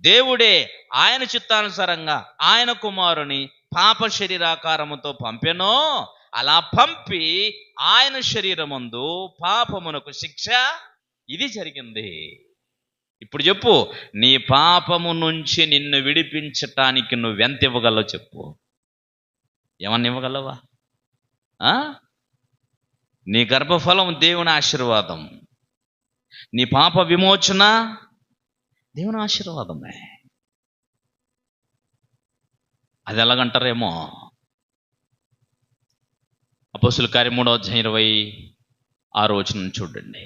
దేవుడే ఆయన చిత్తానుసారంగా ఆయన కుమారుని పాప శరీరాకారముతో పంపెనో అలా పంపి ఆయన శరీరమందు పాపమునకు శిక్ష ఇది జరిగింది. ఇప్పుడు చెప్పు, నీ పాపము నుంచి నిన్ను విడిపించటానికి నువ్వెంత ఇవ్వగలవు చెప్పు? ఏమన్నా ఇవ్వగలవా? నీ గర్భఫలం దేవుని ఆశీర్వాదం, నీ పాప విమోచన దేవుని ఆశీర్వాదమే. అది ఎలాగంటారేమో. అపోస్తుల కార్యం 3వ అధ్యాయం 26వ వచనం చూడండి.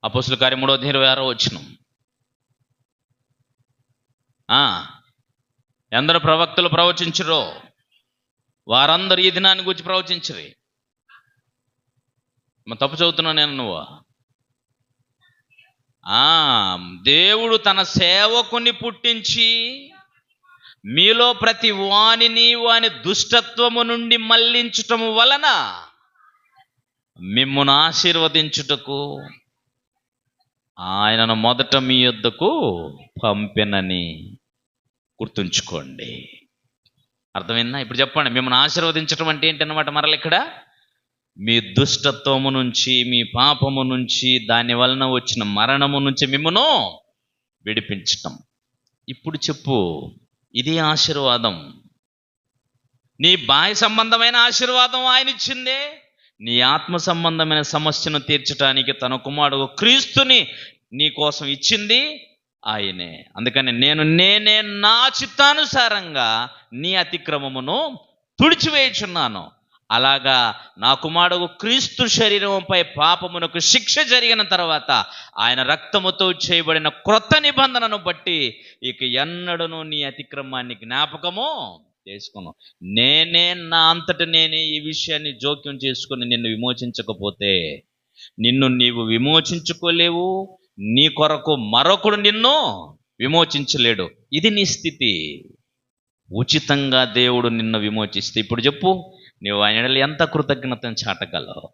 అపోస్తుల కార్యం 3వ అధ్యాయం 26వ వచనం. ఎందరు ప్రవక్తలు ప్రవచించరో వారందరూ ఈ దినాన్ని గురించి ప్రవచించరు. తప్పు చదువుతున్నావు నేను నువ్వు. దేవుడు తన సేవకుని పుట్టించి మీలో ప్రతి వానిని వాని దుష్టత్వము నుండి మళ్లించటము వలన మిమ్మును ఆశీర్వదించుటకు ఆయనను మొదట మీ యొద్దకు పంపెనని గుర్తుంచుకోండి. అర్థమైందా? ఇప్పుడు చెప్పండి, మిమ్మల్ని ఆశీర్వదించటం అంటే ఏంటన్నమాట? మరల ఇక్కడ మీ దుష్టత్వము నుంచి, మీ పాపము నుంచి, దాని వలన వచ్చిన మరణము నుంచి మిమ్మును విడిపించటం. ఇప్పుడు చెప్పు, ఇది ఆశీర్వాదం. నీ బాహ్య సంబంధమైన ఆశీర్వాదం ఆయన ఇచ్చిందే, నీ ఆత్మ సంబంధమైన సమస్యను తీర్చడానికి తన కుమారుడు క్రీస్తుని నీ కోసం ఇచ్చింది ఆయనే. అందుకని నేనే నా చిత్తానుసారంగా నీ అతిక్రమమును తుడిచివేయుచున్నాను. అలాగా నా కుమారుడు క్రీస్తు శరీరంపై పాపమునకు శిక్ష జరిగిన తర్వాత ఆయన రక్తముతో చేయబడిన క్రొత్త నిబంధనను బట్టి ఇక ఎన్నడను నీ అతిక్రమాన్ని జ్ఞాపకము చేసుకును. నేనే నా అంతటి నేనే ఈ విషయాన్ని జోక్యం చేసుకుని నిన్ను విమోచించకపోతే నిన్ను నీవు విమోచించుకోలేవు, నీ కొరకు మరొకడు నిన్ను విమోచించలేడు. ఇది నీ స్థితి. ఉచితంగా దేవుడు నిన్ను విమోచిస్తే ఇప్పుడు చెప్పు, నువ్వు ఆయన ఎంత కృతజ్ఞతను చాటగలవు?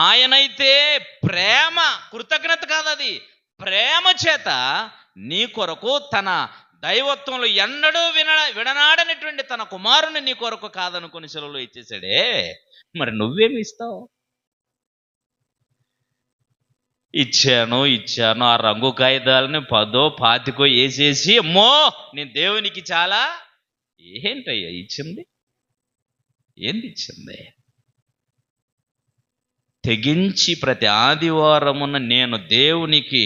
ఆయనైతే ప్రేమ, కృతజ్ఞత కాదు, అది ప్రేమ చేత నీ కొరకు తన దైవత్వంలో ఎన్నడూ విడనాడనటువంటి తన కుమారుని నీ కొరకు కాదనుకుని సెలవులో ఇచ్చేసాడే. మరి నువ్వేమి ఇస్తావు? ఇచ్చాను ఆ రంగు కాగితాలని 10, 25 వేసేసి అమ్మో నేను దేవునికి చాలా. ఏంటయ్యా ఇచ్చింది? ఏంది ఇచ్చింది? తెగించి ప్రతి ఆదివారమున నేను దేవునికి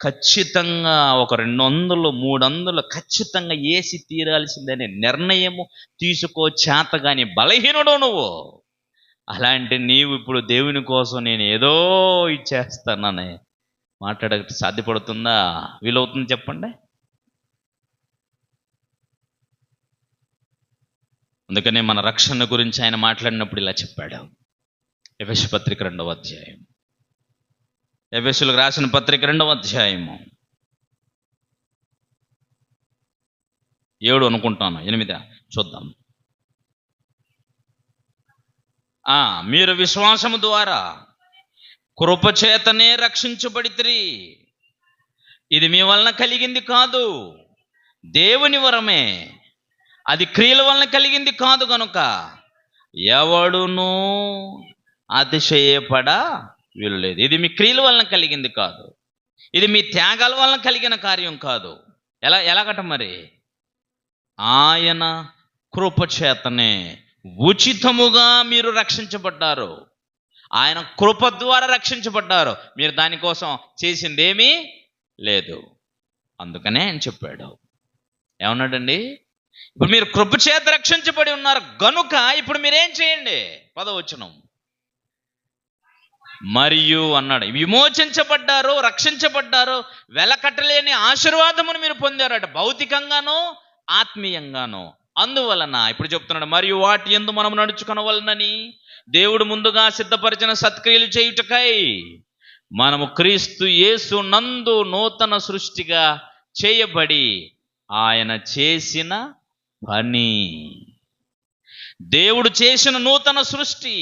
ఖచ్చితంగా ఒక 200, 300 ఖచ్చితంగా వేసి తీరాల్సిందనే నిర్ణయము తీసుకో చేతగాని బలహీనుడు నువ్వు. అలాంటి నీవు ఇప్పుడు దేవుని కోసం నేను ఏదో ఇచ్చేస్తానని మాట్లాడక సాధ్యపడుతుందా? వీలవుతుంది చెప్పండి. అందుకనే మన రక్షణ గురించి ఆయన మాట్లాడినప్పుడు ఇలా చెప్పాడు. ఎఫెసు పత్రిక 2వ అధ్యాయం, ఎఫెసులకు రాసిన పత్రిక 2వ అధ్యాయము 7 అనుకుంటాను, 8 చూద్దాం. మీరు విశ్వాసము ద్వారా కృపచేతనే రక్షించబడితిరి. ఇది మీ వలన కలిగింది కాదు, దేవుని వరమే. అది క్రియల వలన కలిగింది కాదు గనుక ఎవడును అతిశయపడ వీలులేదు. ఇది మీ క్రియల వలన కలిగింది కాదు, ఇది మీ త్యాగాల వలన కలిగిన కార్యం కాదు. ఎలాగట మరి? ఆయన కృపచేతనే ఉచితముగా మీరు రక్షించబడ్డారు. ఆయన కృప ద్వారా రక్షించబడ్డారు. మీరు దానికోసం చేసిందేమీ లేదు. అందుకనే ఆయన చెప్పాడు, ఏమన్నాడండి? ఇప్పుడు మీరు కృపచేత రక్షించబడి ఉన్నారు గనుక ఇప్పుడు మీరేం చేయండి? 10వ వచనం, మరియు అన్నాడు, విమోచించబడ్డారు, రక్షించబడ్డారు, వెలకట్టలేని ఆశీర్వాదమును మీరు పొందారట, భౌతికంగానో ఆత్మీయంగానో. అందువలన ఇప్పుడు చెప్తున్నాడు, మరియు వాటి యందు మనం నడుచుకొనవలనని దేవుడు ముందుగా సిద్ధపరిచిన సత్క్రియలు చేయుటకై మనము క్రీస్తు యేసు నందు నూతన సృష్టిగా చేయబడి ఆయన చేసిన పని. దేవుడు చేసిన నూతన సృష్టి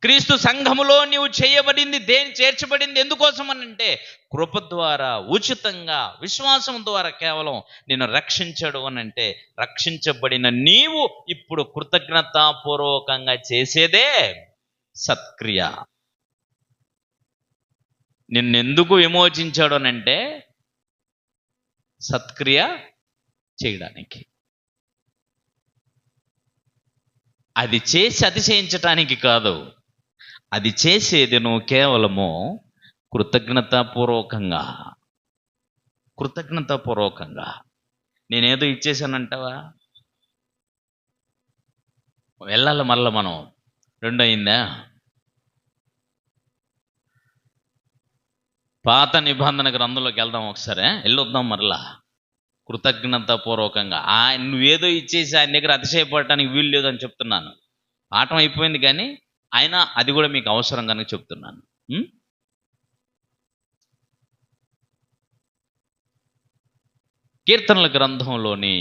క్రీస్తు సంఘములో నీవు చేయబడింది. చేర్చబడింది ఎందుకోసం అనంటే కృప ద్వారా, ఉచితంగా, విశ్వాసం ద్వారా కేవలం నిన్ను రక్షించడు అనంటే రక్షించబడిన నీవు ఇప్పుడు కృతజ్ఞతాపూర్వకంగా చేసేదే సత్క్రియ. నిన్నెందుకు విమోచించాడు అనంటే సత్క్రియ చేయడానికి, అది చేసి అతిశయించటానికి కాదు. అది చేసేది నువ్వు కేవలము కృతజ్ఞతాపూర్వకంగా. నేనేదో ఇచ్చేసానంటావా? వెళ్ళాలి మరలా మనం. 2 అయిందా? పాత నిబంధన గ్రంథంలోకి వెళ్దాం ఒకసారి, వెళ్ళొద్దాం మరలా. కృతజ్ఞతాపూర్వకంగా నువ్వేదో ఇచ్చేసి ఆయన దగ్గర అతిశయపడటానికి వీలు లేదని చెప్తున్నాను. పాఠం అయిపోయింది కానీ అయినా అది కూడా మీకు అవసరం కనుక చెప్తున్నాను. కీర్తనల గ్రంథంలోని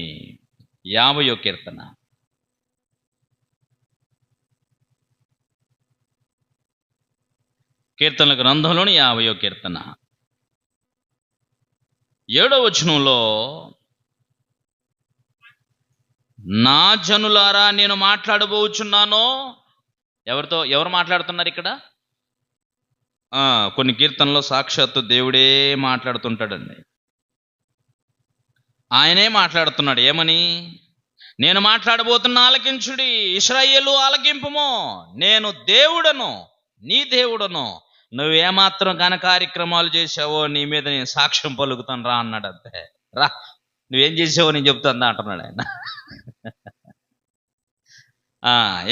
50వ కీర్తన, కీర్తనల గ్రంథంలోని 50వ కీర్తన 7వ వచనంలో, నా జనులారా నేను మాట్లాడబోచున్నాను, ఎవరు మాట్లాడుతున్నారు ఇక్కడ? కొన్ని కీర్తనలో సాక్షాత్తు దేవుడే మాట్లాడుతుంటాడండి. ఆయనే మాట్లాడుతున్నాడు. ఏమని? నేను మాట్లాడబోతున్న ఆలకించుడి, ఇశ్రాయేలు ఆలకింపుము, నేను దేవుడను, నీ దేవుడను, నువ్వేమాత్రం ఘన కార్యక్రమాలు చేసావో నీ మీద నేను సాక్ష్యం పలుకుతాను రా అన్నాడు. అంతే, రా నువ్వేం చేసావో నేను చెప్తాను అంటున్నాడు ఆయన.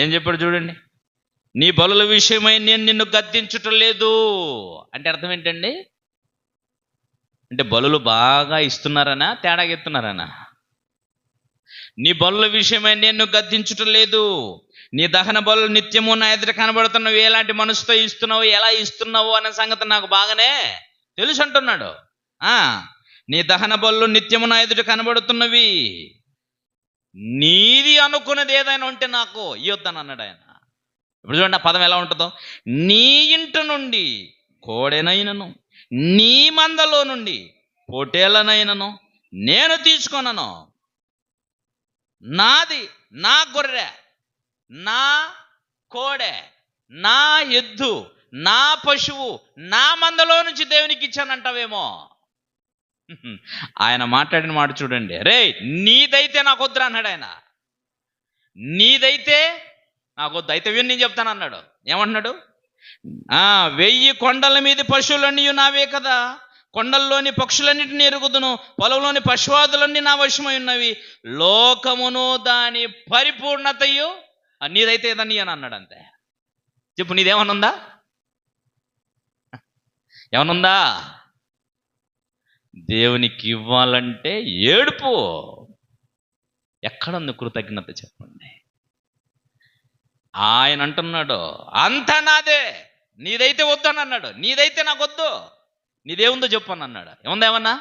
ఏం చెప్పాడు చూడండి, నీ బలుల విషయమై నేను నిన్ను గద్దించటం లేదు అంటే అర్థం ఏంటండి? అంటే బలులు బాగా ఇస్తున్నారనా, తేడాగా ఇస్తున్నారనా? నీ బలుల విషయమై నేను గద్దించటం లేదు, నీ దహన బలులు నిత్యము నా ఎదుట కనబడుతున్నావు, ఎలాంటి మనసుతో ఇస్తున్నావు, ఎలా ఇస్తున్నావు అనే సంగతి నాకు బాగానే తెలుసు అంటున్నాడు. నీ దహన బలులు నిత్యము నా ఎదుట కనబడుతున్నవి, నీది అనుకున్నది ఏదైనా ఉంటే నాకు ఇవ్వద్దని అన్నాడు ఆయన. ఇప్పుడు చూడండి ఆ పదం ఎలా ఉంటుందో, నీ ఇంటి నుండి కోడెనైనను, నీ మందలో నుండి పొటేలనైనను నేను తీసుకొనను, నాది, నా గొర్రె, నా కోడె, నా ఎద్దు, నా పశువు, నా మందలో నుంచి దేవునికి ఇచ్చానంటావేమో. ఆయన మాట్లాడిన మాట చూడండి, రే నీదైతే నాకు వద్దురా అన్నాడు ఆయన. నీదైతే నాకు వద్దు, అయితే విని నేను చెప్తాను అన్నాడు. ఏమంటున్నాడు? 1000 కొండల మీద పశువులన్నీ నావే కదా, కొండల్లోని పక్షులన్నింటినీ ఎరుగుదును, పొలంలోని పశువాదులన్నీ నా వశమై ఉన్నవి, లోకమును దాని పరిపూర్ణతయు నీదైతే ఏదని అని అన్నాడు. అంతే. చెప్పు, నీదేమనుందా? ఏమనుందా? దేవునికి ఇవ్వాలంటే ఏడుపు. ఎక్కడుంది కృతజ్ఞత చెప్పండి? ఆయన అంటున్నాడు, అంతా నాదే, నీదైతే వద్దని అన్నాడు. నీదైతే నాకు వద్దు, నీదేముందో చెప్పు అని అన్నాడు. ఏముందేమన్నా?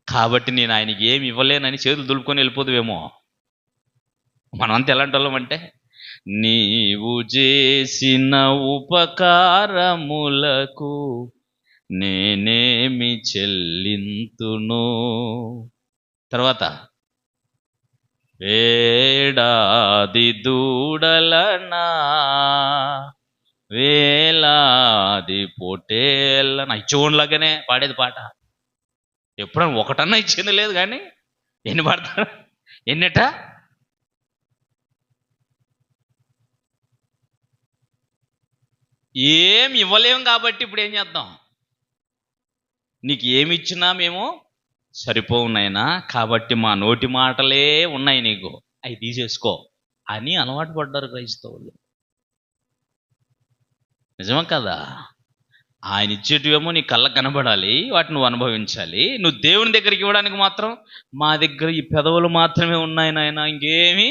కాబట్టి నేను ఆయనకి ఏమి ఇవ్వలేనని చేతులు దులుపుకొని వెళ్ళిపోదువేమో. మనం అంతా ఎలాంటి వాళ్ళం అంటే, నీవు చేసిన ఉపకారములకు నేనేమి చెల్లింతును. తర్వాత, వేడాది దూడలనా వేలాది పొటేళ్ళన ఇచ్చోన్లాగానే పాడేది పాట. ఎప్పుడన్నా ఒకటన్నా ఇచ్చింది లేదు, కానీ ఎన్ని పాడతారు? ఎన్నిట? ఏం ఇవ్వలేం కాబట్టి ఇప్పుడు ఏం చేద్దాం? నీకు ఏమి ఇచ్చినా మేము సరిపోవునైనా, కాబట్టి మా నోటి మాటలే ఉన్నాయి నీకు, అవి తీసేసుకో అని అలవాటు పడ్డారు క్రైస్తవులు. నిజమా కదా? ఆయన ఇచ్చేటివేమో నీ కళ్ళకు కనబడాలి, వాటిని నువ్వు అనుభవించాలి. నువ్వు దేవుని దగ్గరికి ఇవ్వడానికి మాత్రం, మా దగ్గర ఈ పెదవులు మాత్రమే ఉన్నాయి నాయన, ఇంకేమీ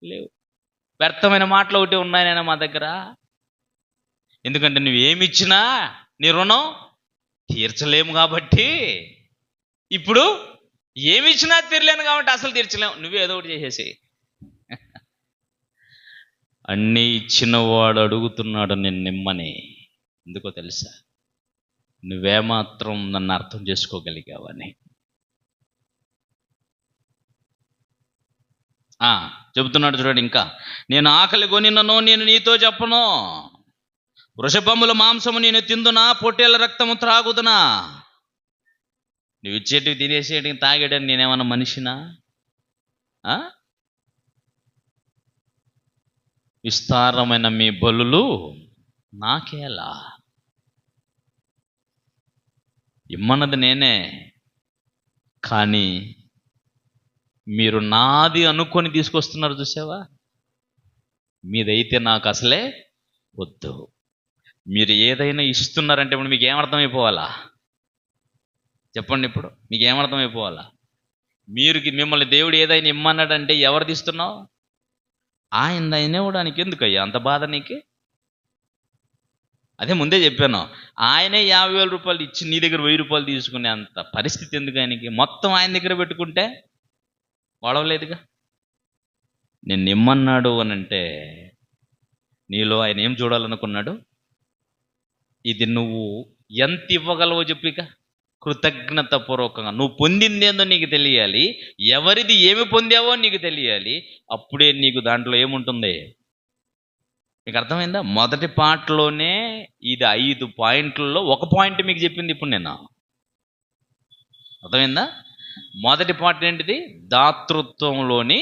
లేవు, వ్యర్థమైన మాటలు ఒకటి ఉన్నాయి నాయన మా దగ్గర. ఎందుకంటే నువ్వేమిచ్చినా నీ రుణం తీర్చలేము కాబట్టి, ఇప్పుడు ఏమిచ్చినా తీరలేను కాబట్టి అసలు తీర్చలేము, నువ్వే ఏదో ఒకటి చేసేసి. అన్నీ ఇచ్చిన వాడు అడుగుతున్నాడు నిమ్మని. ఎందుకో తెలుసా? నువ్వేమాత్రం నన్ను అర్థం చేసుకోగలిగావని. చెబుతున్నాడు చూడండి ఇంకా, నేను ఆకలి కొనినను నేను నీతో చెప్పను, వృషభముల మాంసము నేను తిందునా, పొట్టేళ్ల రక్తము త్రాగుదునా. నువ్వు ఇచ్చేటివి తినేసేటివి తాగేయడానికి నేనేమన్నా మనిషినా? విస్తారమైన మీ బలులు నాకేలా? ఇమ్మన్నది నేనే, కానీ మీరు నాది అనుకొని తీసుకొస్తున్నారు చూసావా? మీదైతే నాకు అసలే వద్దు. మీరు ఏదైనా ఇస్తున్నారంటే ఇప్పుడు మీకు ఏమర్థమైపోవాలా చెప్పండి? ఇప్పుడు మీకు ఏమర్థమైపోవాలా? మిమ్మల్ని దేవుడు ఏదైనా ఇమ్మన్నాడంటే ఎవరిది ఇస్తున్నావు? ఆయన ఇవ్వడానికి ఎందుకయ్యా అంత బాధ నీకు? అదే ముందే చెప్పాను, ఆయనే 50,000 రూపాయలు ఇచ్చి నీ దగ్గర 1000 రూపాయలు తీసుకునే అంత పరిస్థితి ఎందుకు ఆయనకి? మొత్తం ఆయన దగ్గర పెట్టుకుంటే గొడవలేదుగా. నేను ఇమ్మన్నాడు అని అంటే నీలో ఆయన ఏం చూడాలనుకున్నాడు? ఇది నువ్వు ఎంత ఇవ్వగలవో చెప్పిక. కృతజ్ఞత పూర్వకంగా నువ్వు పొందిందేందో నీకు తెలియాలి, ఎవరిది ఏమి పొందావో నీకు తెలియాలి. అప్పుడే నీకు దాంట్లో ఏముంటుంది. మీకు అర్థమైందా? మొదటి పాటలోనే ఇది 5 పాయింట్లలో ఒక పాయింట్ మీకు చెప్పింది ఇప్పుడు నేను. అర్థమైందా? మొదటి పాయింట్ ఏంటిది? దాతృత్వంలోని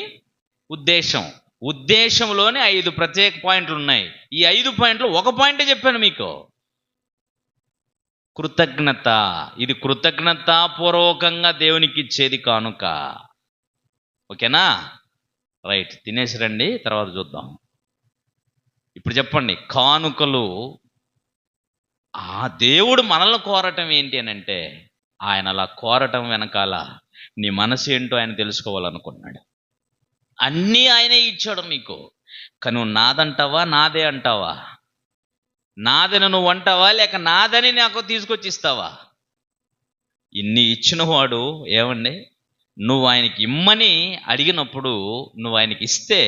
ఉద్దేశంలోని 5 ప్రత్యేక పాయింట్లు ఉన్నాయి. ఈ 5 పాయింట్లు ఒక పాయింటే చెప్పాను మీకు. కృతజ్ఞత. ఇది కృతజ్ఞతాపూర్వకంగా దేవునికి ఇచ్చేది కానుక. ఓకేనా? రైట్, తినేసి రండి, తర్వాత చూద్దాం. ఇప్పుడు చెప్పండి, కానుకలు దేవుడు మనల్ని కోరటం ఏంటి అని అంటే, ఆయన అలా కోరటం వెనకాల నీ మనసు ఏంటో ఆయన తెలుసుకోవాలనుకున్నాడు. అన్నీ ఆయనే ఇచ్చాడు మీకు. కానీ నువ్వు నాదంటావా, నాదే అంటావా? నాదని నువ్వు అంటావా, లేక నాదని నాకు తీసుకొచ్చి ఇస్తావా? ఇన్ని ఇచ్చిన వాడు ఏమండి, నువ్వు ఆయనకి ఇమ్మని అడిగినప్పుడు నువ్వు ఆయనకి ఇస్తే,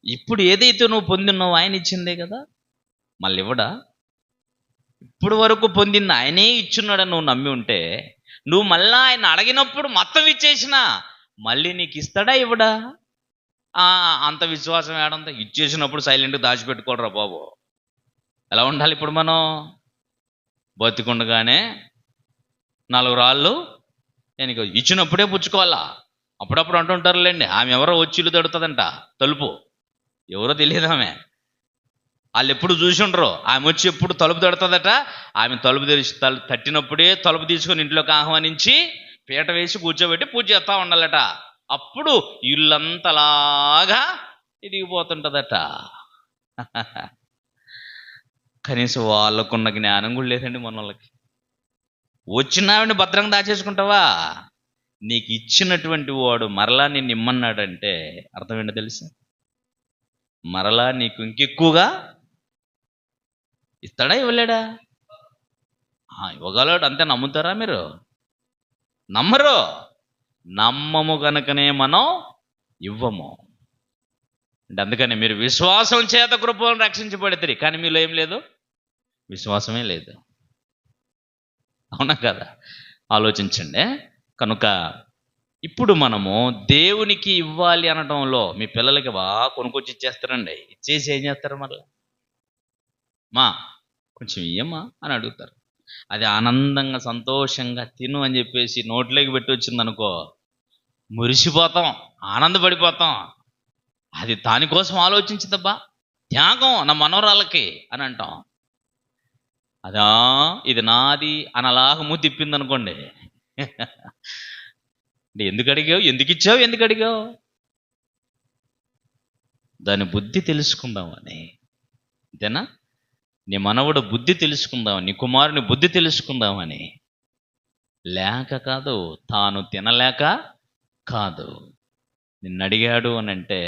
ఇప్పుడు ఏదైతే నువ్వు పొందినావు ఆయన ఇచ్చిందే కదా, మళ్ళీ ఇవ్వడా? ఇప్పుడు వరకు పొందింది ఆయనే ఇచ్చున్నాడని నువ్వు నమ్మి ఉంటే, నువ్వు మళ్ళా ఆయన అడిగినప్పుడు మొత్తం ఇచ్చేసినా మళ్ళీ నీకు ఇస్తాడా, ఇవ్వడా? అంత విశ్వాసం ఏడంతా? ఇచ్చేసినప్పుడు సైలెంట్గా దాచిపెట్టుకోడరా బాబు. ఎలా ఉండాలి ఇప్పుడు మనం? బతికుండగానే 4 రాళ్ళు నేను ఇచ్చినప్పుడే పుచ్చుకోవాలా. అప్పుడప్పుడు అంటుంటారులేండి, ఆమె ఎవరో వచ్చి ఇల్లు తడుతుందంట, తలుపు ఎవరో తెలియదు ఆమె. వాళ్ళు ఎప్పుడు చూసి ఉండరు, ఆమె వచ్చి ఎప్పుడు తలుపు తడుతుందట. ఆమె తలుపు తెరిచి తట్టినప్పుడే తలుపు తీసుకొని ఇంట్లోకి ఆహ్వానించి పీట వేసి కూర్చోబెట్టి పూజ చేస్తూ ఉండాలట. అప్పుడు ఇల్లంతలాగా ఎదిగిపోతుంటుందట. కనీసం వాళ్ళకున్న జ్ఞానం కూడా లేదండి మన వాళ్ళకి. వచ్చినావిని భద్రంగా దాచేసుకుంటావా? నీకు ఇచ్చినటువంటి వాడు మరలా నిన్ను ఇమ్మన్నాడంటే అర్థం ఏంటో తెలుసా? మరలా నీకు ఇంకెక్కువగా ఇస్తాడా, ఇవ్వలేడా? ఇవ్వగలడు. అంతే. నమ్ముతారా మీరు? నమ్మరు. నమ్మము కనుకనే మనం ఇవ్వము. అంటే అందుకని మీరు విశ్వాసం చేత కృపను రక్షించబడితే, కానీ మీలో ఏం లేదు, విశ్వాసమే లేదు. అవునా కదా? ఆలోచించండి. కనుక ఇప్పుడు మనము దేవునికి ఇవ్వాలి అనడంలో, మీ పిల్లలకి బాగా కొనుక్కొచ్చి ఇచ్చేస్తారండి. ఇచ్చేసి ఏం చేస్తారు? మళ్ళీ కొంచెం ఇయ్యమ్మా అని అడుగుతారు. అది ఆనందంగా సంతోషంగా తిను అని చెప్పేసి నోట్లోకి పెట్టి వచ్చింది అనుకో, మురిసిపోతాం, ఆనందపడిపోతాం. అది దానికోసం ఆలోచించిందబ్బా, త్యాగం నా మనవరాళ్ళకి అని అంటాం. అదా ఇది నాది అనలాగా మూతి తిప్పింది అనుకోండి, ఎందుకు అడిగావు, ఎందుకు ఇచ్చావు, ఎందుకు అడిగావు? దాని బుద్ధి తెలుసుకుందామని. అంతేనా? నీ మనవడు బుద్ధి తెలుసుకుందామని, నీ కుమారుని బుద్ధి తెలుసుకుందామని. లేక కాదు, తాను తినలేక కాదు. నిన్ను అడిగాడు అని అంటే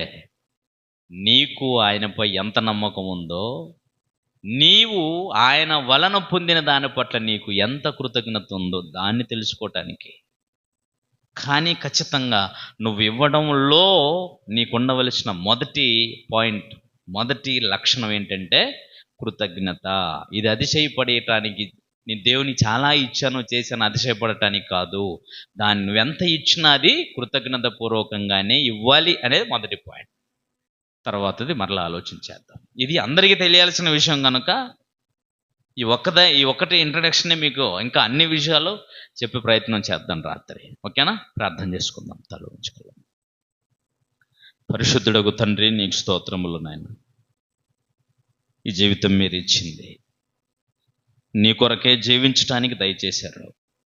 నీకు ఆయనపై ఎంత నమ్మకం ఉందో, నీవు ఆయన వలన పొందిన దాని పట్ల నీకు ఎంత కృతజ్ఞత ఉందో దాన్ని తెలుసుకోవటానికి. కానీ ఖచ్చితంగా నువ్వు ఇవ్వడంలో నీకు ఉండవలసిన మొదటి పాయింట్, మొదటి లక్షణం ఏంటంటే కృతజ్ఞత. ఇది అతిశయపడటానికి, నీ దేవుని చాలా ఇచ్చాను చేశాను అతిశయపడటానికి కాదు. దాన్ని నువ్వెంత ఇచ్చినా అది కృతజ్ఞత పూర్వకంగానే ఇవ్వాలి అనేది మొదటి పాయింట్. తర్వాతది మరలా ఆలోచించేద్దాం. ఇది అందరికీ తెలియాల్సిన విషయం కనుక ఈ ఒక్కటి ఇంట్రడక్షనే మీకు ఇంకా అన్ని విషయాలు చెప్పే ప్రయత్నం చేద్దాం రాత్రి. ఓకేనా? ప్రార్థన చేసుకుందాం. తల ఉంచుకుందాం. పరిశుద్ధుడగు తండ్రి, నీకు స్తోత్రములు నాయన. ఈ జీవితం మీరు ఇచ్చింది, నీ కొరకే జీవించటానికి దయచేశారు.